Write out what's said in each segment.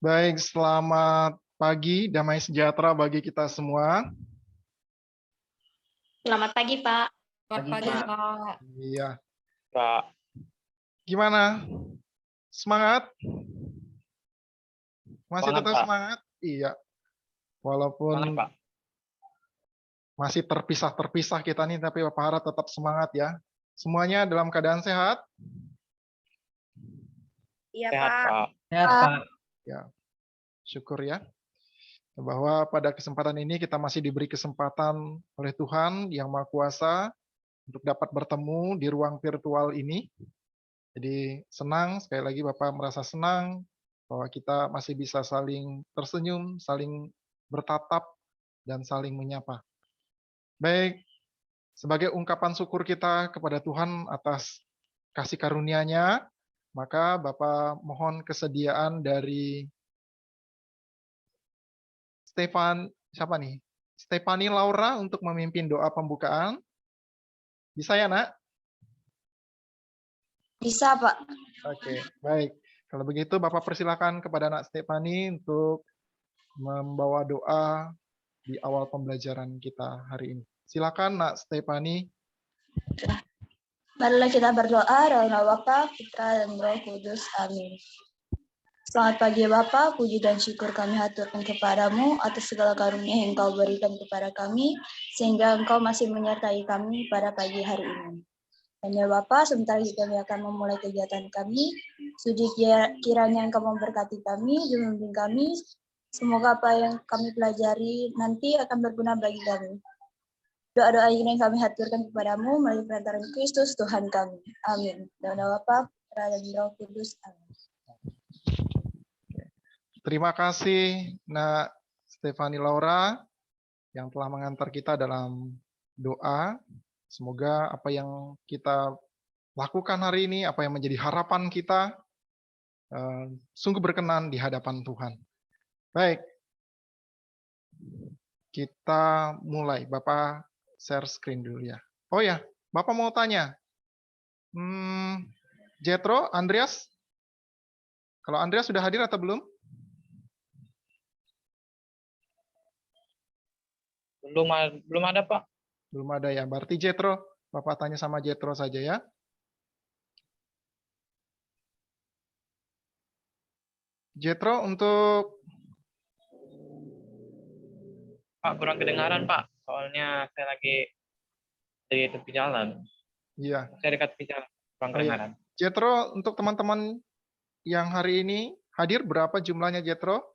Baik, selamat pagi, damai sejahtera bagi kita semua. Selamat pagi, Pak. Selamat Pagi, pagi, Pak. Pak. Iya. Pak. Gimana? Semangat? Masih Semangat, tetap Pak. semangat? Iya. Semangat, Walaupun Pak. masih terpisah-terpisah kita nih, tapi Bapak harap tetap semangat ya. Semuanya dalam keadaan sehat? Iya, Sehat, Pak. Pak. Sehat, Pak. Ya, syukur ya. Bahwa pada kesempatan ini kita masih diberi kesempatan oleh Tuhan Yang Maha Kuasa untuk dapat bertemu di ruang virtual ini. Jadi senang, sekali lagi Bapak merasa senang bahwa kita masih bisa saling tersenyum, saling bertatap, dan saling menyapa. Baik, sebagai ungkapan syukur kita kepada Tuhan atas kasih karunia-Nya, maka Bapak mohon kesediaan dari siapa nih? Stefani Laura untuk memimpin doa pembukaan. Bisa ya, Nak? Bisa, Pak. Oke, baik. Kalau begitu Bapak persilakan kepada Nak Stefani untuk membawa doa di awal pembelajaran kita hari ini. Silakan Nak Stefani. Marilah kita berdoa dalam nama Bapa, Putra, dan Roh Kudus. Amin. Selamat pagi, Bapa. Puji dan syukur kami haturkan kepadamu atas segala karunia yang Engkau berikan kepada kami, sehingga Engkau masih menyertai kami pada pagi hari ini. Dan ya Bapa, sebentar lagi kami akan memulai kegiatan kami. Sudi kiranya Engkau memberkati kami, membimbing kami. Semoga apa yang kami pelajari nanti akan berguna bagi kami. Doa-doa ini yang kami haturkan kepadamu melalui perantaraan Kristus Tuhan kami. Amin. Dalam nama Bapa, Putra, dan Roh Kudus. Amin. Terima kasih Nak Stefani Laura yang telah mengantar kita dalam doa. Semoga apa yang kita lakukan hari ini, apa yang menjadi harapan kita, sungguh berkenan di hadapan Tuhan. Baik, kita mulai. Bapak share screen dulu ya. Oh ya, Bapak mau tanya. Jetro, Andreas? Kalau Andreas sudah hadir atau belum? Belum ada, Pak. Belum ada ya. Berarti Jetro, Bapak tanya sama Jetro saja ya. Jetro untuk Pak, kurang kedengaran, Pak. Soalnya saya lagi di tepi jalan. iya. Saya dekat tepi jalan. Kurang Oh, iya. kedengaran. Jetro untuk teman-teman yang hari ini hadir berapa jumlahnya Jetro?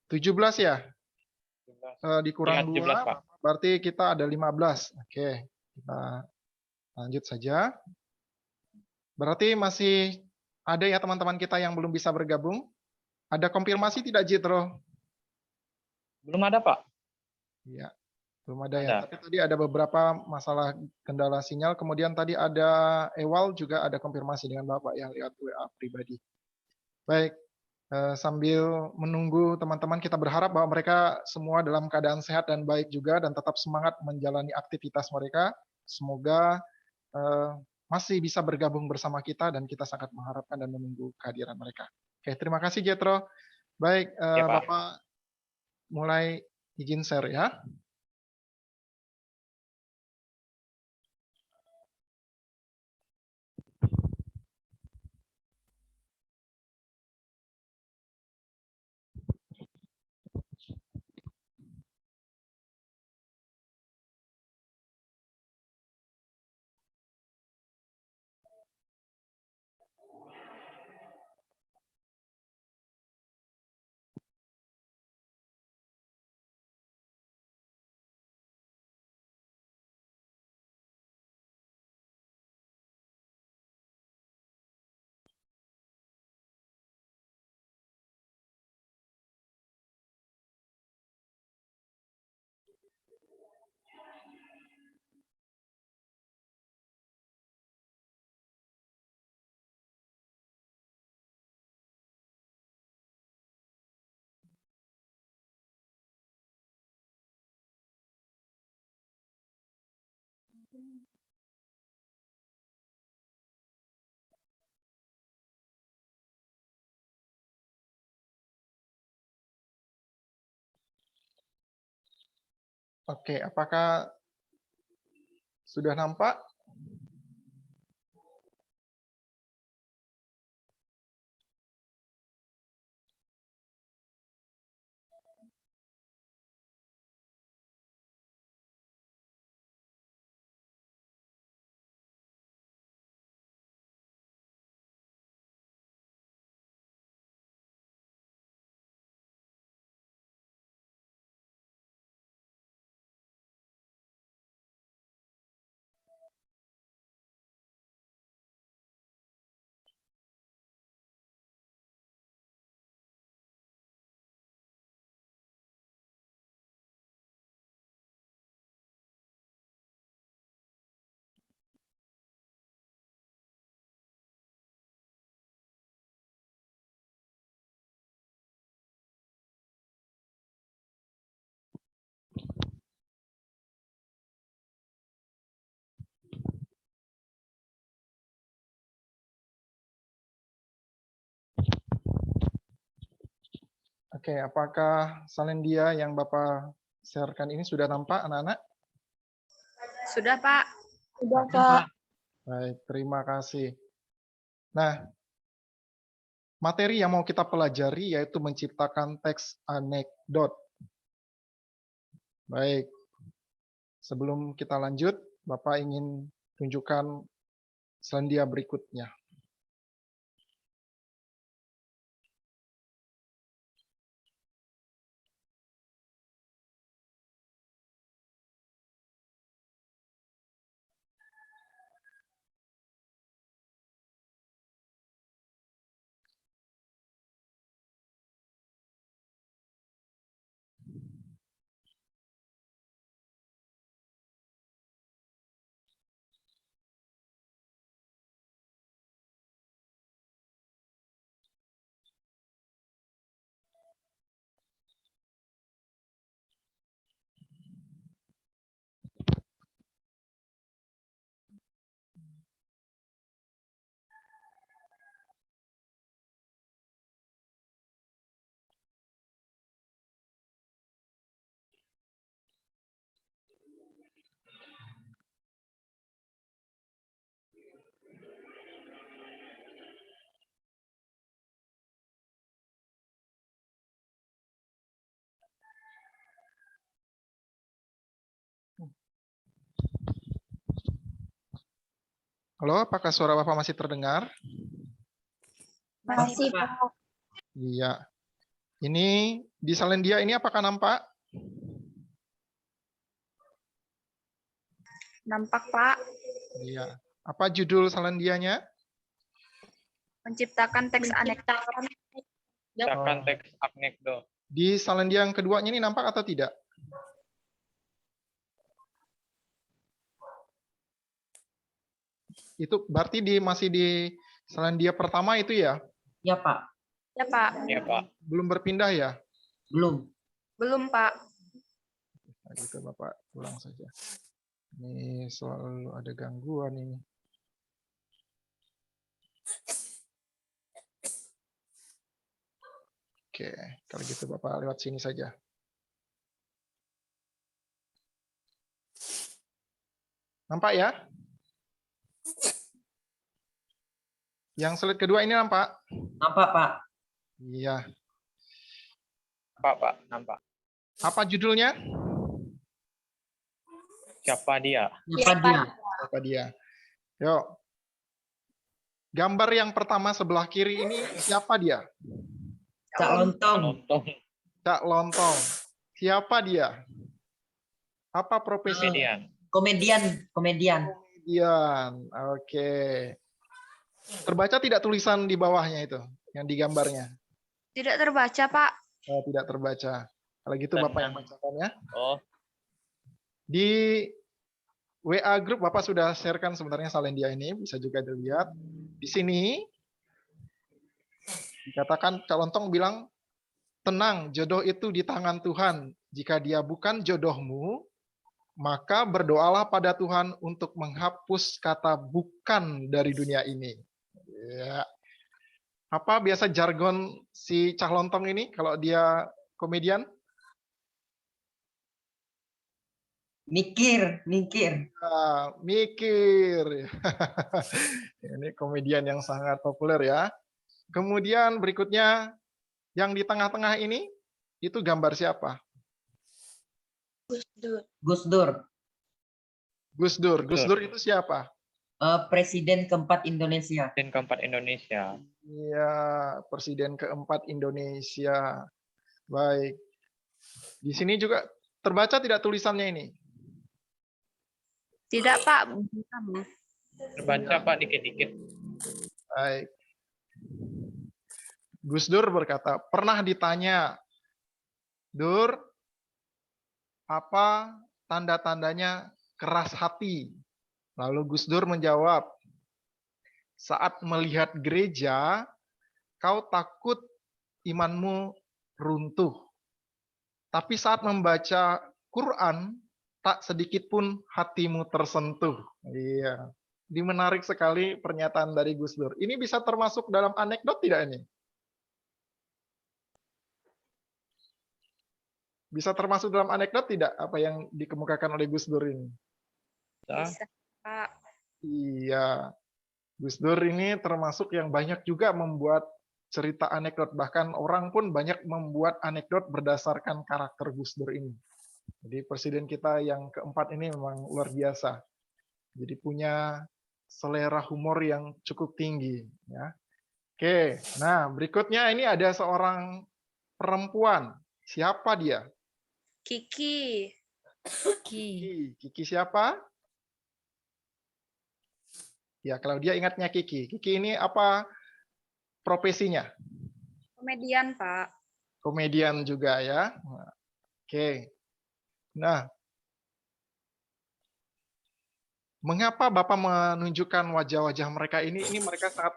17 ya? Dikurang 2, Pak. berarti kita ada 15. Oke, kita lanjut saja. Berarti masih ada ya teman-teman kita yang belum bisa bergabung? Ada konfirmasi tidak, Jetro? Belum ada, Pak. Iya, belum ada ya. Ada. Tapi tadi ada beberapa masalah kendala sinyal. Kemudian tadi ada Ewal juga ada konfirmasi dengan Bapak yang lewat WA pribadi. Baik, sambil menunggu teman-teman, kita berharap bahwa mereka semua dalam keadaan sehat dan baik juga dan tetap semangat menjalani aktivitas mereka. Semoga masih bisa bergabung bersama kita dan kita sangat mengharapkan dan menunggu kehadiran mereka. Oke, terima kasih Jetro. Baik, Ya, Pak. Bapak mulai izin share ya. Oke, apakah sudah nampak? Oke, apakah salendia yang Bapak sharekan ini sudah nampak, anak-anak? Sudah, Pak. Sudah, Pak. Baik, terima kasih. Nah, materi yang mau kita pelajari yaitu menciptakan teks anekdot. Baik, sebelum kita lanjut, Bapak ingin tunjukkan selandia berikutnya. Halo, apakah suara Bapak masih terdengar? Masih, Pak. Iya. Ini di salendia ini apakah nampak? Nampak, Pak. Iya. Apa judul salendianya? Menciptakan teks anekdot. Ciptakan teks anekdot. Di salendia yang keduanya ini nampak atau tidak? Itu berarti masih di salendia pertama itu ya? Ya, Pak. Ya, Pak. Ya, Pak. Belum berpindah ya? Belum. Belum, Pak. Nah, gitu Bapak ulang saja. Ini selalu ada gangguan ini. Oke, kalau gitu Bapak lewat sini saja. Nampak ya? Yang slide kedua ini nampak? Nampak, Pak. Iya. Pak, nampak. Apa judulnya? Siapa dia? Siapa dia? Siapa dia? Yuk. Gambar yang pertama sebelah kiri ini siapa dia? Cak Lontong. Penonton. Cak Lontong. Siapa dia? Apa profesinya? Komedian. Komedian. Komedian. Oke. Terbaca tidak tulisan di bawahnya itu yang digambarnya? Tidak terbaca, Pak. Oh, tidak terbaca. Kalau gitu Bapak yang bacakan ya. Oh, Di WA grup Bapak sudah sharekan sebenarnya salendia ini, bisa juga dilihat. Di sini dikatakan Cak Lontong bilang, tenang, jodoh itu di tangan Tuhan. Jika dia bukan jodohmu, maka berdoalah pada Tuhan untuk menghapus kata bukan dari dunia ini. Ya. Apa biasa jargon si Cak Lontong ini kalau dia komedian? Mikir, mikir. Mikir. Ini komedian yang sangat populer ya. Kemudian berikutnya yang di tengah-tengah ini itu gambar siapa? Gus Dur. Gus Dur, Gus Dur. Gus Dur itu siapa? Presiden keempat Indonesia. Presiden keempat Indonesia. Iya, Presiden keempat Indonesia. Baik. Di sini juga terbaca tidak tulisannya ini? Tidak, Pak. Belum. Terbaca Pak dikit-dikit. Baik. Gus Dur berkata, pernah ditanya, Dur, apa tanda-tandanya keras hati? Lalu Gus Dur menjawab, saat melihat gereja, kau takut imanmu runtuh. Tapi saat membaca Quran, tak sedikit pun hatimu tersentuh. Iya. Ini menarik sekali pernyataan dari Gus Dur. Ini bisa termasuk dalam anekdot tidak ini? Bisa termasuk dalam anekdot tidak apa yang dikemukakan oleh Gus Dur ini? Bisa, Pak. Iya. Gus Dur ini termasuk yang banyak juga membuat cerita anekdot. Bahkan orang pun banyak membuat anekdot berdasarkan karakter Gus Dur ini. Jadi presiden kita yang keempat ini memang luar biasa. Jadi punya selera humor yang cukup tinggi. Ya. Oke, nah berikutnya ini ada seorang perempuan. Siapa dia? Kiki. Kiki siapa? Ya, kalau dia ingatnya Kiki. Kiki ini apa profesinya? Komedian, Pak. Komedian juga ya. Oke. Nah, mengapa Bapak menunjukkan wajah-wajah mereka ini? Ini mereka sangat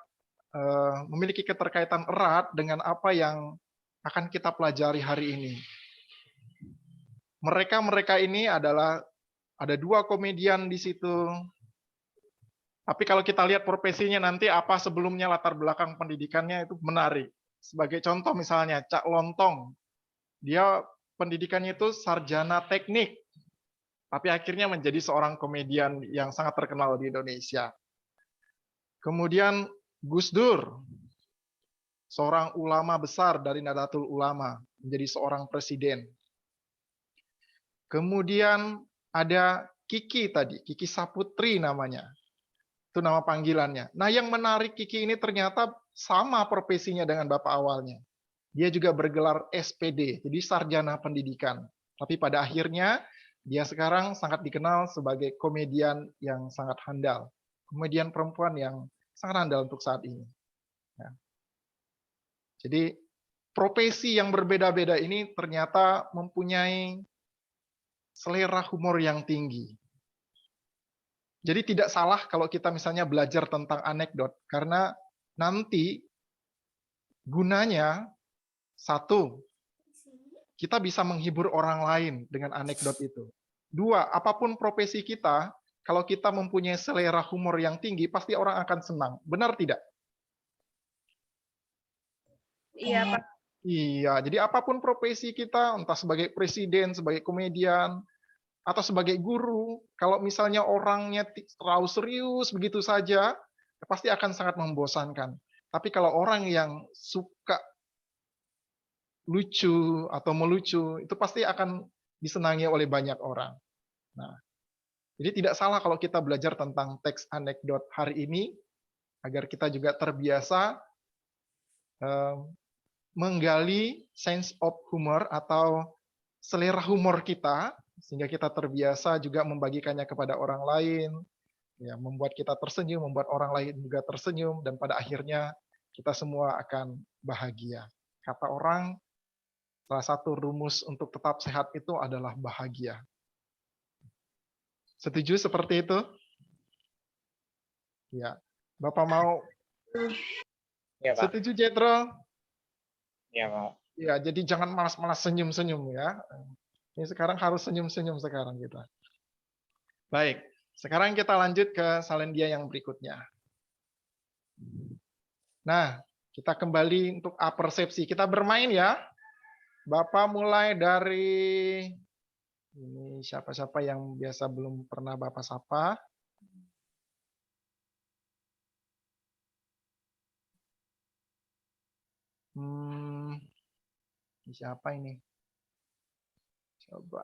memiliki keterkaitan erat dengan apa yang akan kita pelajari hari ini. Mereka ini adalah ada dua komedian di situ. Tapi kalau kita lihat profesinya nanti apa sebelumnya latar belakang pendidikannya itu menarik. Sebagai contoh misalnya Cak Lontong, dia pendidikannya itu sarjana teknik, tapi akhirnya menjadi seorang komedian yang sangat terkenal di Indonesia. Kemudian Gus Dur, seorang ulama besar dari Nahdlatul Ulama, menjadi seorang presiden. Kemudian ada Kiki tadi, Kiki Saputri namanya. Itu nama panggilannya. Nah, yang menarik Kiki ini ternyata sama profesinya dengan bapak awalnya. Dia juga bergelar SPD, jadi sarjana pendidikan. Tapi pada akhirnya dia sekarang sangat dikenal sebagai komedian yang sangat handal. Komedian perempuan yang sangat handal untuk saat ini. Ya. Jadi profesi yang berbeda-beda ini ternyata mempunyai selera humor yang tinggi. Jadi tidak salah kalau kita misalnya belajar tentang anekdot, karena nanti gunanya satu, kita bisa menghibur orang lain dengan anekdot itu. Dua, apapun profesi kita, kalau kita mempunyai selera humor yang tinggi, pasti orang akan senang. Benar tidak? Iya, Pak. Iya, jadi apapun profesi kita, entah sebagai presiden, sebagai komedian, atau sebagai guru, kalau misalnya orangnya terlalu serius begitu saja, pasti akan sangat membosankan. Tapi kalau orang yang suka lucu atau melucu, itu pasti akan disenangi oleh banyak orang. Nah, jadi tidak salah kalau kita belajar tentang teks anekdot hari ini, agar kita juga terbiasa menggali sense of humor atau selera humor kita, sehingga kita terbiasa juga membagikannya kepada orang lain, ya, membuat kita tersenyum, membuat orang lain juga tersenyum, dan pada akhirnya kita semua akan bahagia. Kata orang, salah satu rumus untuk tetap sehat itu adalah bahagia. Setuju seperti itu? Ya, Bapak mau Iya, Pak. setuju, Jetro? Iya, Pak. Ya, jadi jangan malas-malas senyum-senyum ya. Ini sekarang harus senyum-senyum sekarang kita. Baik, sekarang kita lanjut ke salendia yang berikutnya. Nah, kita kembali untuk apersepsi. Kita bermain ya. Bapak mulai dari Ini siapa-siapa yang biasa belum pernah Bapak sapa? Hmm, siapa ini? Coba.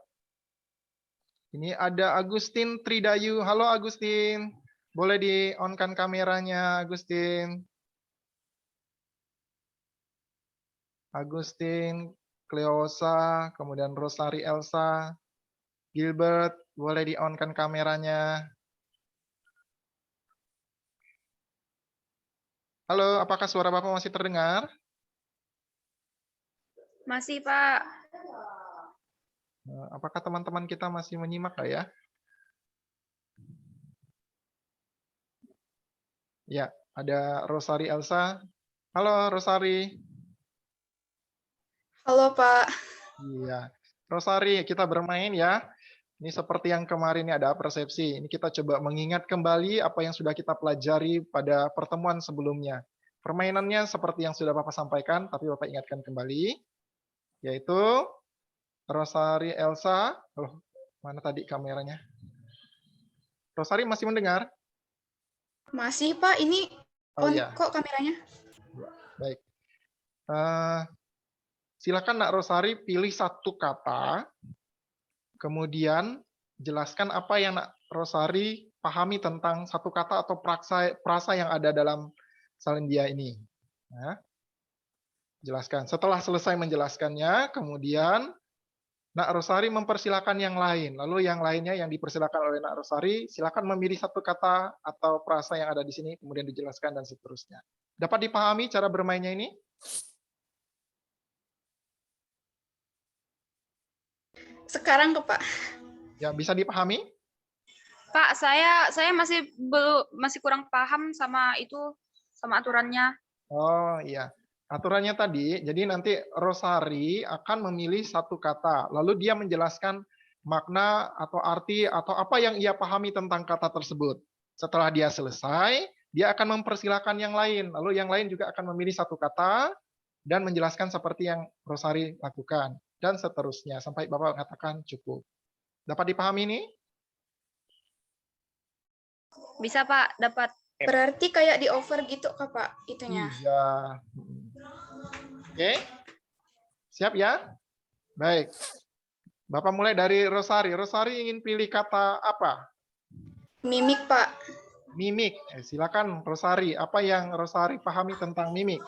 Ini ada Agustin Tridayu. Halo Agustin. Boleh di-on-kan kameranya, Agustin. Agustin, Cleosa, kemudian Rosari Elsa, Gilbert, boleh di-on-kan kameranya. Halo, apakah suara Bapak masih terdengar? Masih, Pak. Apakah teman-teman kita masih menyimak nggak ya? Ya, ada Rosari Elsa. Halo Rosari. Halo Pak. Iya. Rosari, kita bermain ya. Ini seperti yang kemarin ini ada persepsi. Ini kita coba mengingat kembali apa yang sudah kita pelajari pada pertemuan sebelumnya. Permainannya seperti yang sudah Bapak sampaikan, tapi Bapak ingatkan kembali, yaitu Rosari Elsa. Oh, mana tadi kameranya? Rosari masih mendengar? Masih Pak, ini Oh on ya, kok kameranya? baik. Silakan Nak Rosari pilih satu kata, kemudian jelaskan apa yang Nak Rosari pahami tentang satu kata atau prasa yang ada dalam Salindia ini. Nah, jelaskan. Setelah selesai menjelaskannya, kemudian Nak Rosari mempersilakan yang lain. Lalu yang lainnya yang dipersilakan oleh Nak Rosari, silakan memilih satu kata atau frasa yang ada di sini, kemudian dijelaskan dan seterusnya. Dapat dipahami cara bermainnya ini? Sekarang ke Pak. Ya, bisa dipahami? Pak, saya masih kurang paham sama aturannya. Oh iya, aturannya tadi, jadi nanti Rosari akan memilih satu kata, lalu dia menjelaskan makna atau arti atau apa yang ia pahami tentang kata tersebut. Setelah dia selesai, dia akan mempersilahkan yang lain, lalu yang lain juga akan memilih satu kata dan menjelaskan seperti yang Rosari lakukan, dan seterusnya, sampai Bapak mengatakan cukup. Dapat dipahami ini? Bisa, Pak, dapat. Berarti kayak di over gitu Kak Pak itunya. Iya. Oke, siap ya? Baik. Bapak mulai dari Rosari. Rosari ingin pilih kata apa? Mimik Pak. Mimik. Silakan Rosari. Apa yang Rosari pahami tentang mimik?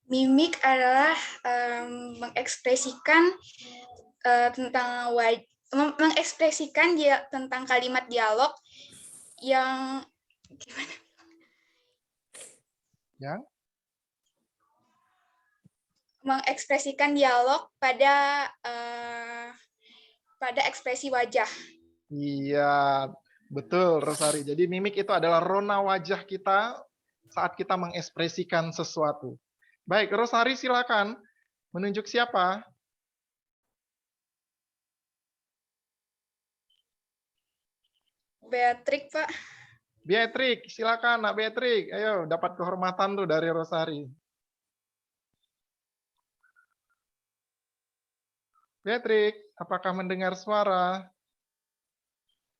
Mimik adalah mengekspresikan mengekspresikan dia tentang kalimat dialog yang gimana? Yang Mengekspresikan dialog pada ekspresi wajah. Iya, betul Rosari. Jadi mimik itu adalah rona wajah kita saat kita mengekspresikan sesuatu. Baik, Rosari silakan menunjuk siapa? Beatrix Pak. Beatrix, silakan Nak Beatrix. Ayo, dapat kehormatan tuh dari Rosari. Beatrix, apakah mendengar suara?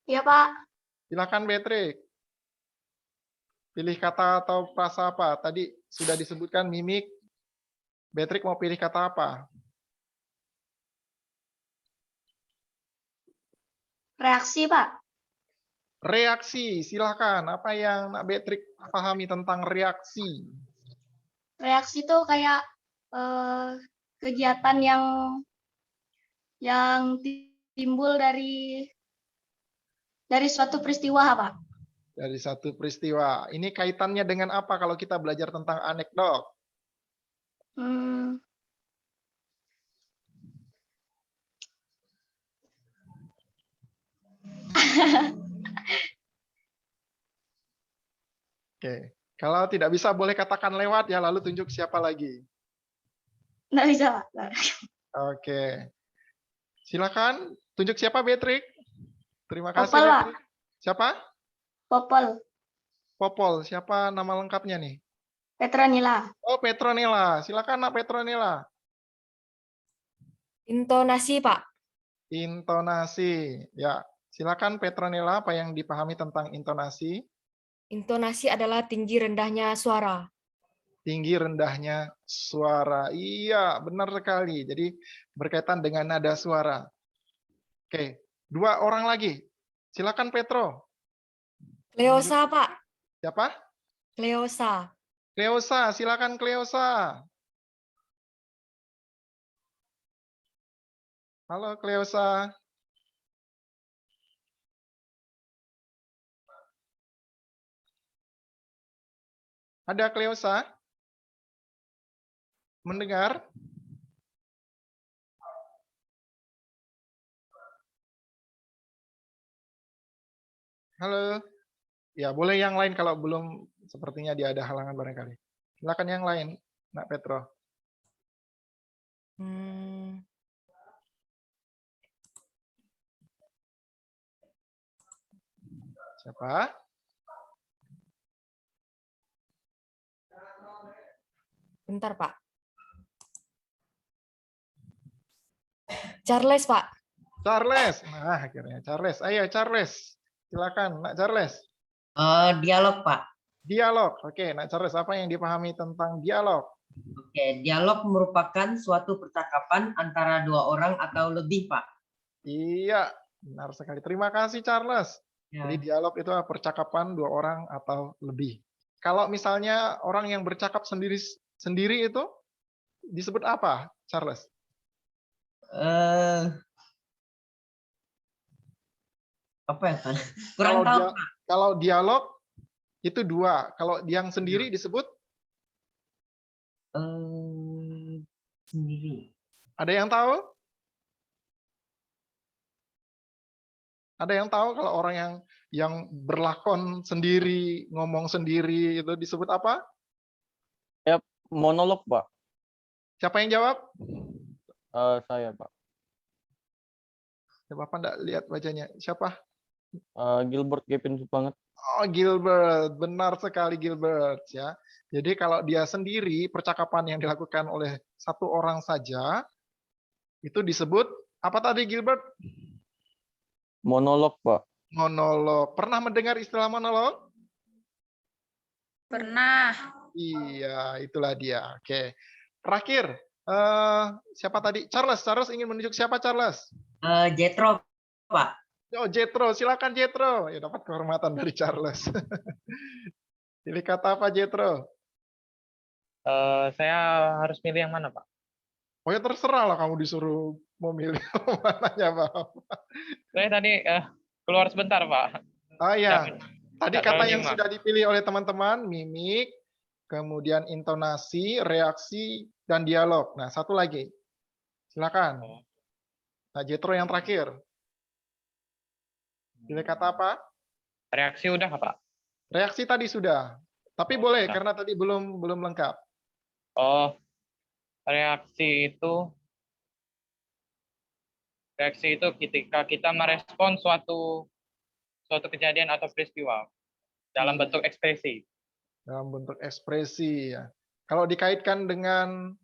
Iya Pak. Silakan Beatrix. Pilih kata atau frasa apa? Tadi sudah disebutkan mimik. Beatrix mau pilih kata apa? Reaksi Pak. Reaksi, silakan. Apa yang Nak Beatrix pahami tentang reaksi? Reaksi itu kayak kegiatan yang timbul dari suatu peristiwa Pak. Dari satu peristiwa. Ini kaitannya dengan apa kalau kita belajar tentang anekdot? Oke. Kalau tidak bisa boleh katakan lewat ya, lalu tunjuk siapa lagi. Nggak bisa Pak. Oke. Silakan tunjuk siapa Beatrix. Terima kasih Popol, Pak. Beatrix. Siapa? Popol. Popol. Siapa nama lengkapnya nih? Petronila. Oh, Petronila. Silakan Nak Petronila. Intonasi, Pak. Intonasi. Ya, silakan Petronella, apa yang dipahami tentang intonasi? Intonasi adalah tinggi rendahnya suara. Tinggi rendahnya suara. Iya, benar sekali. Jadi berkaitan dengan nada suara. Oke, 2 orang lagi. Silakan Petro. Kleosa, Pak. Siapa? Kleosa. Cleosa, silakan Cleosa. Halo Cleosa. Ada Cleosa? Mendengar? Halo. Ya, boleh yang lain kalau belum, sepertinya dia ada halangan barangkali. Silakan yang lain, Nak Petro. Hmm, Siapa? bentar, Pak. Charles, Pak. Charles. Nah, akhirnya Charles. Ayo Charles. Silakan, Nak Charles. Dialog, Pak. Dialog. Oke, Nak Charles, apa yang dipahami tentang dialog? Oke, dialog merupakan suatu percakapan antara 2 orang atau lebih, Pak. Iya, benar sekali. Terima kasih Charles. Ya. Jadi dialog itu percakapan 2 orang atau lebih. Kalau misalnya orang yang bercakap sendiri itu disebut apa, Charles? Eh, apa ya, Pak? Kalau Kurang tahu, dia- Pak. Kalau dialog itu 2. Kalau yang sendiri disebut, Sendiri. ada yang tahu? Ada yang tahu kalau orang yang berlakon sendiri, ngomong sendiri itu disebut apa? Monolog, Pak. Siapa yang jawab? Saya, Pak. Ya, Bapak enggak lihat wajahnya. Siapa? Gilbert Kevin Supanget. Oh, Gilbert. Benar sekali Gilbert ya. Jadi kalau dia sendiri, percakapan yang dilakukan oleh 1 orang saja itu disebut apa tadi Gilbert? Monolog, Pak. Monolog. Pernah mendengar istilah monolog? Pernah. Iya, itulah dia. Oke. Terakhir, siapa tadi? Charles. Charles ingin menunjuk siapa Charles? Jethro, Pak. Oh, Jethro. Silakan Jethro. Ya, dapat kehormatan dari Charles. Pilih kata apa Jethro? Saya harus milih yang mana, Pak? Oh ya terserah lah kamu disuruh memilih mananya Bapak. Saya tadi keluar sebentar, Pak. Oh ya, tadi nggak kata terlalu yang nyimak. sudah dipilih oleh teman-teman, mimik, kemudian intonasi, reaksi, dan dialog. Nah, satu lagi. Silakan. Nah, Jethro yang terakhir. Pilih kata apa? Reaksi udah, Pak? Reaksi tadi sudah. Tapi boleh, karena tadi belum lengkap. Oh, reaksi itu ketika kita merespon suatu kejadian atau peristiwa dalam bentuk ekspresi. Dalam bentuk ekspresi ya. Kalau dikaitkan dengan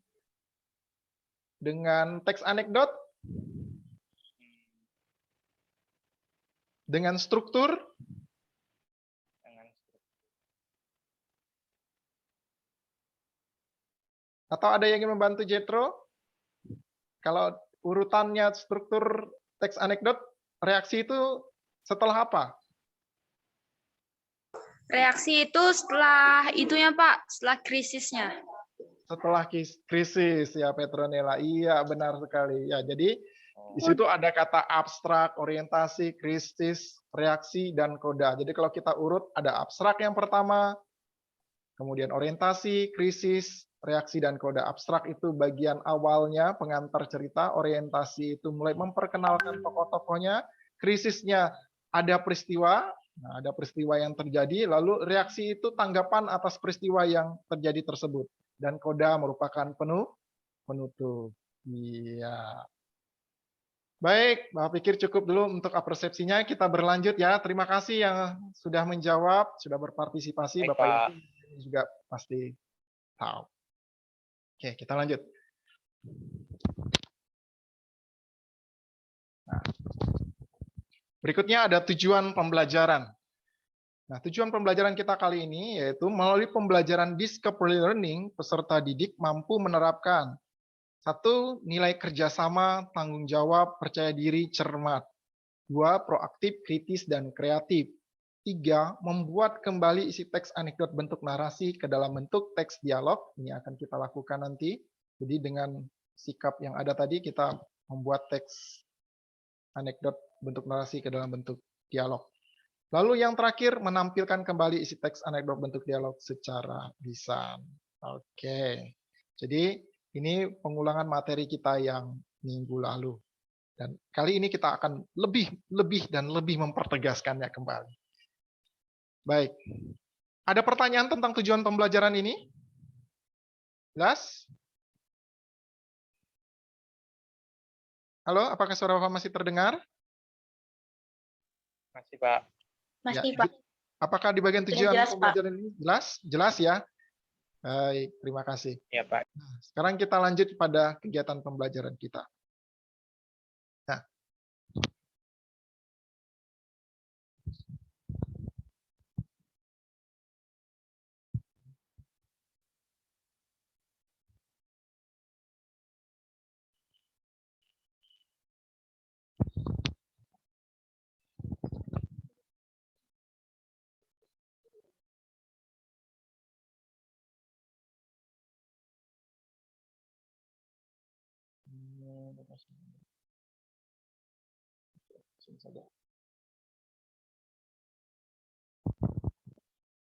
teks anekdot, dengan struktur, atau ada yang ingin membantu Jethro? Kalau urutannya struktur teks anekdot, reaksi itu setelah apa? Reaksi itu setelah itunya, Pak, setelah krisisnya. Setelah krisis ya Petronella. Iya, benar sekali. Ya, jadi di situ ada kata abstrak, orientasi, krisis, reaksi, dan koda. Jadi kalau kita urut, ada abstrak yang pertama, kemudian orientasi, krisis, reaksi, dan koda. Abstrak itu bagian awalnya, pengantar cerita. Orientasi itu mulai memperkenalkan tokoh-tokohnya. Krisisnya ada peristiwa, nah, ada peristiwa yang terjadi, lalu reaksi itu tanggapan atas peristiwa yang terjadi tersebut. Dan koda merupakan penutup. Iya. Baik, Bapak pikir cukup dulu untuk persepsinya. Kita berlanjut ya. Terima kasih yang sudah menjawab, sudah berpartisipasi. Baik, Bapak Pak. Ibu juga pasti tahu. Oke, kita lanjut. Nah, berikutnya ada tujuan pembelajaran. Nah, tujuan pembelajaran kita kali ini yaitu melalui pembelajaran discovery learning, peserta didik mampu menerapkan 1. Nilai kerjasama, tanggung jawab, percaya diri, cermat. 2. Proaktif, kritis, dan kreatif. 3. Membuat kembali isi teks anekdot bentuk narasi ke dalam bentuk teks dialog. Ini akan kita lakukan nanti. Jadi dengan sikap yang ada tadi, kita membuat teks anekdot bentuk narasi ke dalam bentuk dialog. Lalu yang terakhir, menampilkan kembali isi teks anekdot bentuk dialog secara lisan. Oke, jadi ini pengulangan materi kita yang minggu lalu. Dan kali ini kita akan lebih mempertegaskannya kembali. Baik, ada pertanyaan tentang tujuan pembelajaran ini? Jelas? Halo, apakah suara Bapak masih terdengar? Masih, Pak. Masih, Ya, Pak. apakah di bagian Sudah tujuan jelas, Pak. pembelajaran ini jelas? Jelas ya? Baik, terima kasih. Ya, Pak. Nah, sekarang kita lanjut pada kegiatan pembelajaran kita. Nah,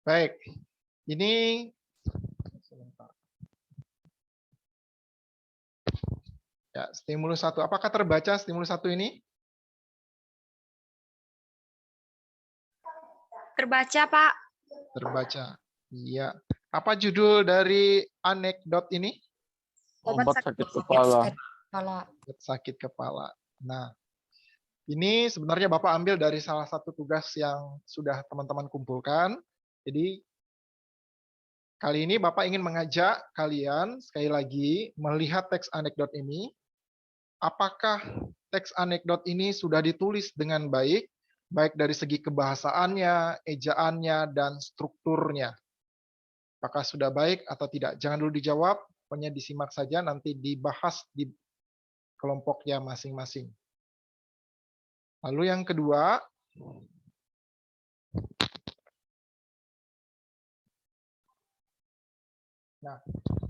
baik, ini sebentar. Ya, stimulus 1. Apakah terbaca stimulus 1 ini? Terbaca, Pak. Terbaca. Iya. Apa judul dari anekdot ini? Obat sakit kepala. Kepala. Sakit kepala. Nah, ini sebenarnya Bapak ambil dari salah satu tugas yang sudah teman-teman kumpulkan. Jadi, kali ini Bapak ingin mengajak kalian sekali lagi melihat teks anekdot ini. Apakah teks anekdot ini sudah ditulis dengan baik dari segi kebahasaannya, ejaannya, dan strukturnya? Apakah sudah baik atau tidak? Jangan dulu dijawab, pokoknya disimak saja, nanti dibahas di kelompoknya masing-masing. Lalu yang kedua, nah,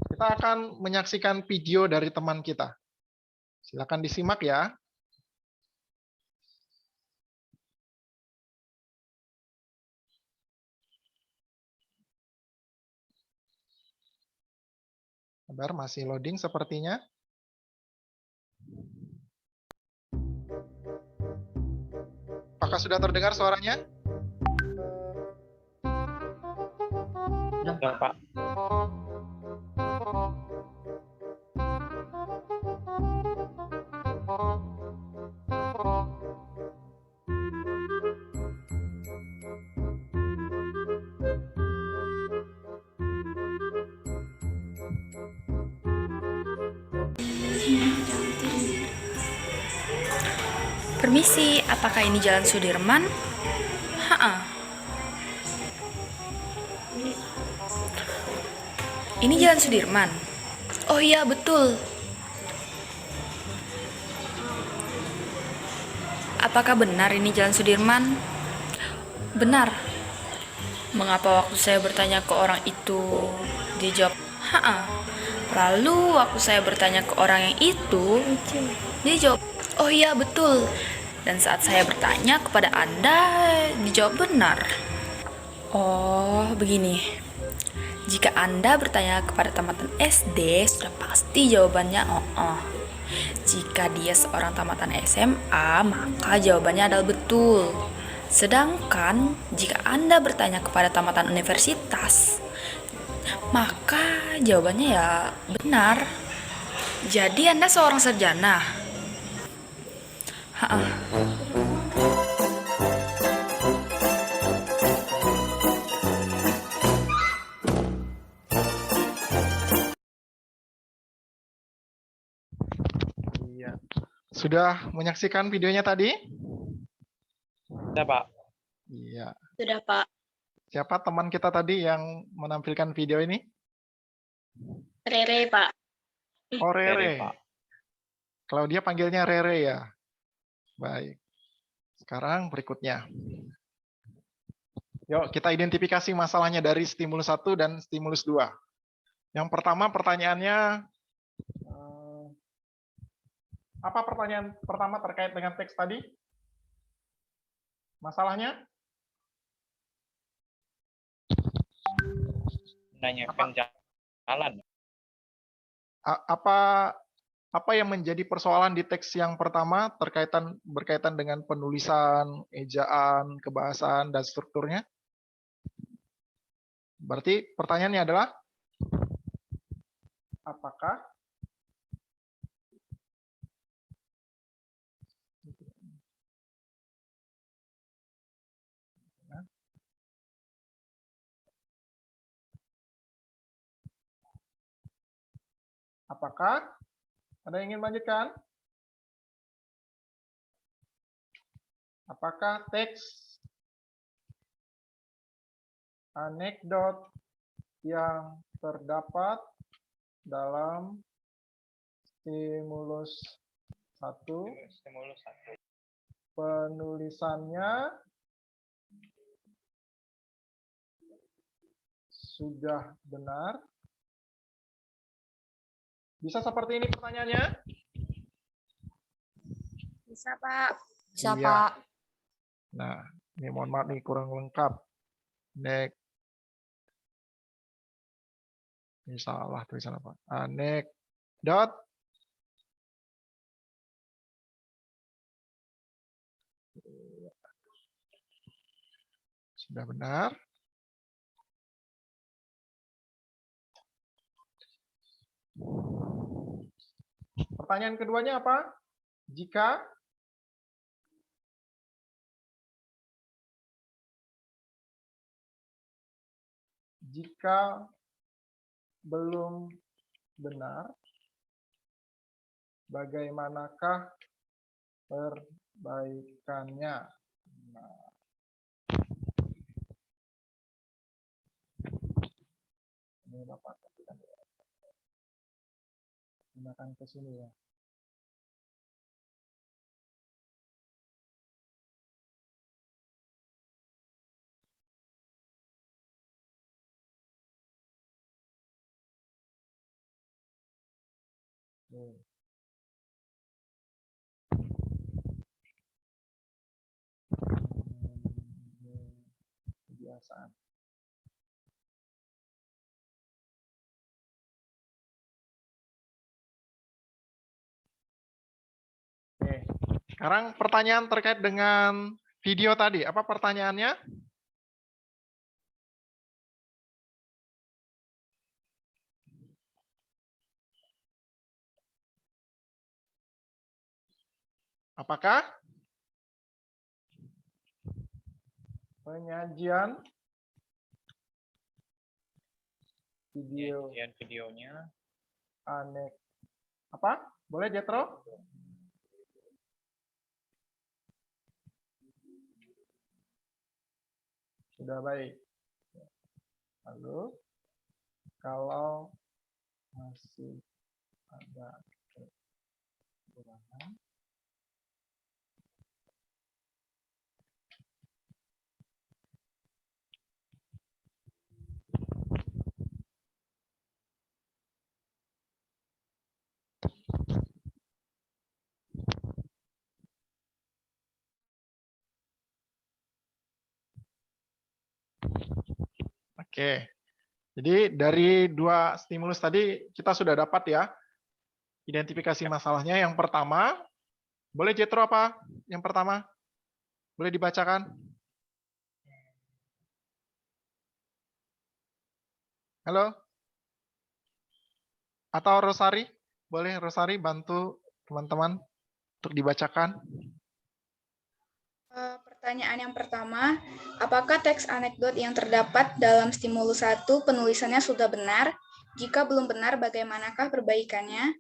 kita akan menyaksikan video dari teman kita. Silakan disimak ya. Sabar, masih loading sepertinya. Apakah sudah terdengar suaranya? Sudah, Ya, Pak. Permisi, apakah ini Jalan Sudirman? Ha-ah. Ini Jalan Sudirman. Oh iya, betul. Apakah benar ini Jalan Sudirman? Benar. Mengapa waktu saya bertanya ke orang itu, dia jawab, ha-ah. Lalu waktu saya bertanya ke orang yang itu, dia jawab, oh iya, betul. Dan saat saya bertanya kepada Anda, dijawab benar. Oh, begini. Jika Anda bertanya kepada tamatan SD, sudah pasti jawabannya oh. Jika dia seorang tamatan SMA, maka jawabannya adalah betul. Sedangkan jika Anda bertanya kepada tamatan universitas, maka jawabannya ya benar. Jadi Anda seorang sarjana. Sudah menyaksikan videonya tadi? Sudah, Pak. Iya. Sudah, Pak. Siapa teman kita tadi yang menampilkan video ini? Rere, Pak. Oh, Rere, Rere. Pak. Kalau dia panggilnya Rere ya. Baik. Sekarang berikutnya. Yuk, kita identifikasi masalahnya dari stimulus 1 dan stimulus 2. Yang pertama pertanyaannya, apa pertanyaan pertama terkait dengan teks tadi? Masalahnya? Menanyakan jalan. Apa yang menjadi persoalan di teks yang pertama berkaitan dengan penulisan, ejaan, kebahasan, dan strukturnya? Berarti pertanyaannya adalah, apakah ada yang ingin melanjutkan? Apakah teks anekdot yang terdapat dalam stimulus 1 Stimulus 1. penulisannya sudah benar? Bisa seperti ini pertanyaannya? Bisa, Pak. Bisa, Iya. Pak. Nah, ini mohon maaf nih kurang lengkap. Next. Ini salah tulisan apa? Anekdot sudah benar. Pertanyaan keduanya apa? Jika belum benar, bagaimanakah perbaikannya? Nah. Ini Bapak gunakan ke sini ya. Kebiasaan. Oke, sekarang pertanyaan terkait dengan video tadi. Apa pertanyaannya? Apakah penyajian Videonya aneh apa? Boleh Jetro? Sudah baik. Lalu kalau masih ada kekurangan, oke. Jadi dari dua stimulus tadi kita sudah dapat ya identifikasi masalahnya. Yang pertama, boleh Jetro apa? Yang pertama, boleh dibacakan? Halo? Atau Rosari? Boleh Rosari bantu teman-teman untuk dibacakan? Pertanyaan yang pertama, apakah teks anekdot yang terdapat dalam stimulus 1 penulisannya sudah benar? Jika belum benar, bagaimanakah perbaikannya?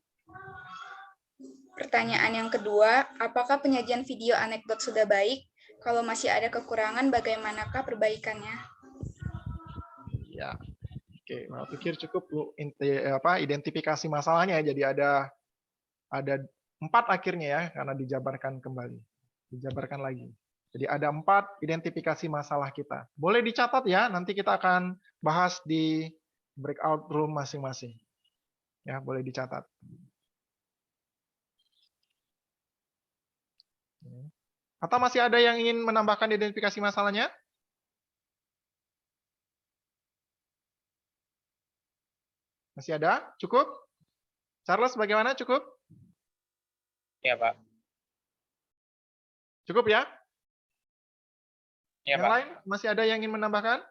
Pertanyaan yang kedua, apakah penyajian video anekdot sudah baik? Kalau masih ada kekurangan, bagaimanakah perbaikannya? Ya, oke. Nah, pikir cukup Bu identifikasi masalahnya. Jadi ada 4 akhirnya ya, karena dijabarkan kembali, dijabarkan lagi. Jadi ada 4 identifikasi masalah kita. Boleh dicatat ya, nanti kita akan bahas di breakout room masing-masing. Ya, boleh dicatat. Atau masih ada yang ingin menambahkan identifikasi masalahnya? Masih ada? Cukup? Charles, bagaimana? Cukup? Iya, Pak. Cukup ya? Iya, Yang Pak. lain masih ada yang ingin menambahkan?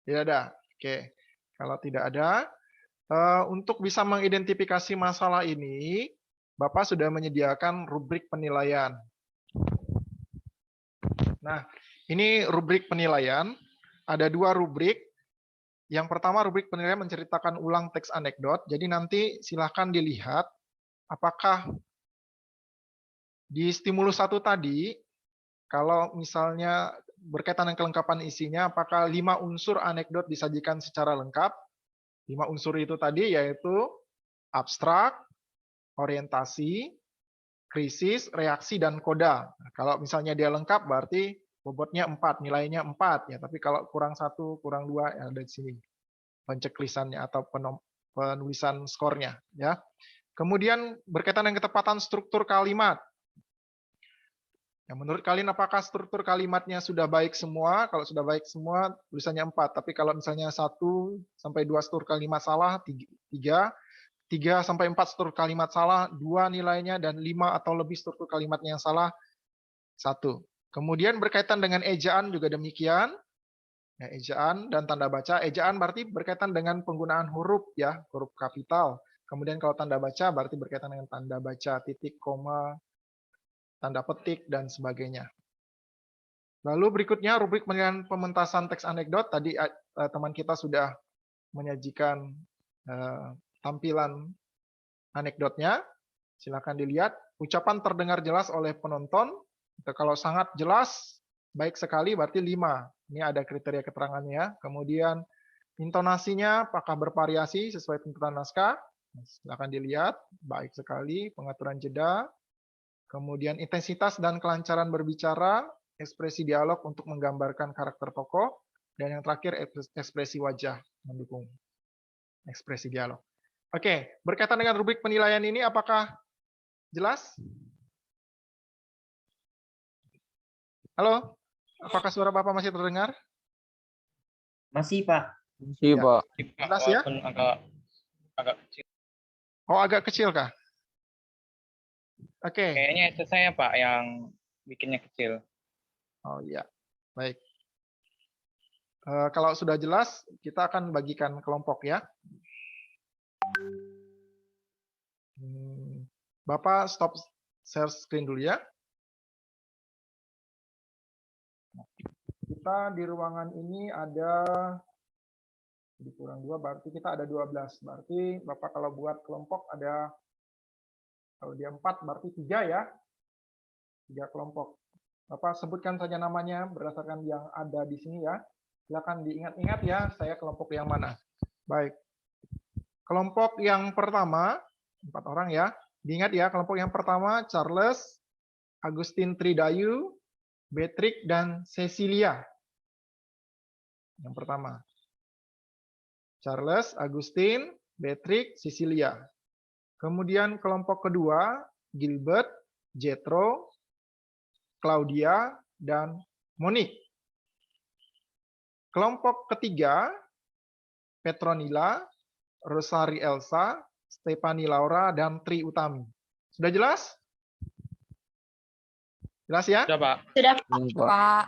Tidak ada. Oke. Kalau tidak ada, untuk bisa mengidentifikasi masalah ini, Bapak sudah menyediakan rubrik penilaian. Nah, ini rubrik penilaian. Ada 2 rubrik. Yang pertama, rubrik penilaian menceritakan ulang teks anekdot. Jadi nanti silahkan dilihat apakah di stimulus 1 tadi, kalau misalnya berkaitan dengan kelengkapan isinya, apakah 5 unsur anekdot disajikan secara lengkap? 5 unsur itu tadi yaitu abstrak, orientasi, krisis, reaksi, dan koda. Nah, kalau misalnya dia lengkap berarti bobotnya 4, nilainya 4 ya. Tapi kalau kurang 1, kurang 2 ya ada di sini penceklisannya atau penulisan skornya ya. Kemudian berkaitan dengan ketepatan struktur kalimat. Ya, menurut kalian apakah struktur kalimatnya sudah baik semua? Kalau sudah baik semua, tulisannya 4. Tapi kalau misalnya 1 sampai 2 struktur kalimat salah, 3 sampai 4 struktur kalimat salah, 2 nilainya, dan 5 atau lebih struktur kalimatnya yang salah, 1. Kemudian berkaitan dengan ejaan juga demikian. Ya, ejaan dan tanda baca. Ejaan berarti berkaitan dengan penggunaan huruf ya, huruf kapital. Kemudian kalau tanda baca berarti berkaitan dengan tanda baca, titik, koma, tanda petik, dan sebagainya. Lalu berikutnya rubrik penilaian pementasan teks anekdot. Tadi teman kita sudah menyajikan tampilan anekdotnya. Silakan dilihat. Ucapan terdengar jelas oleh penonton. Kalau sangat jelas, baik sekali berarti 5. Ini ada kriteria keterangannya. Kemudian intonasinya apakah bervariasi sesuai tuntutan naskah. Silakan dilihat. Baik sekali. Pengaturan jeda. Kemudian intensitas dan kelancaran berbicara, ekspresi dialog untuk menggambarkan karakter tokoh, dan yang terakhir ekspresi wajah mendukung ekspresi dialog. Oke, berkaitan dengan rubrik penilaian ini apakah jelas? Halo, apakah suara Bapak masih terdengar? Masih, Pak. Iya, Ya. Pak. Jelas ya? Walaupun agak kecil. Oh, agak kecil kah? Oke. Kayaknya itu saya, Pak, yang bikinnya kecil. Oh iya, baik. Kalau sudah jelas, kita akan bagikan kelompok ya. Bapak stop share screen dulu ya. Kita di ruangan ini ada dikurang 2, berarti kita ada 12. Berarti Bapak kalau buat kelompok ada, kalau dia 4 berarti 3 ya. 3 kelompok. Bapak sebutkan saja namanya berdasarkan yang ada di sini ya. Silakan diingat-ingat ya, saya kelompok yang mana. Baik. Kelompok yang pertama, 4 orang ya. Diingat ya, kelompok yang pertama Charles, Agustin Tridayu, Beatrix, dan Cecilia. Yang pertama. Charles, Agustin, Beatrix, Cecilia. Kemudian kelompok kedua, Gilbert, Jethro, Claudia, dan Monique. Kelompok ketiga, Petronila, Rosari Elsa, Stephanie Laura, dan Tri Utami. Sudah jelas? Jelas ya? Sudah, Pak. Sudah, Pak.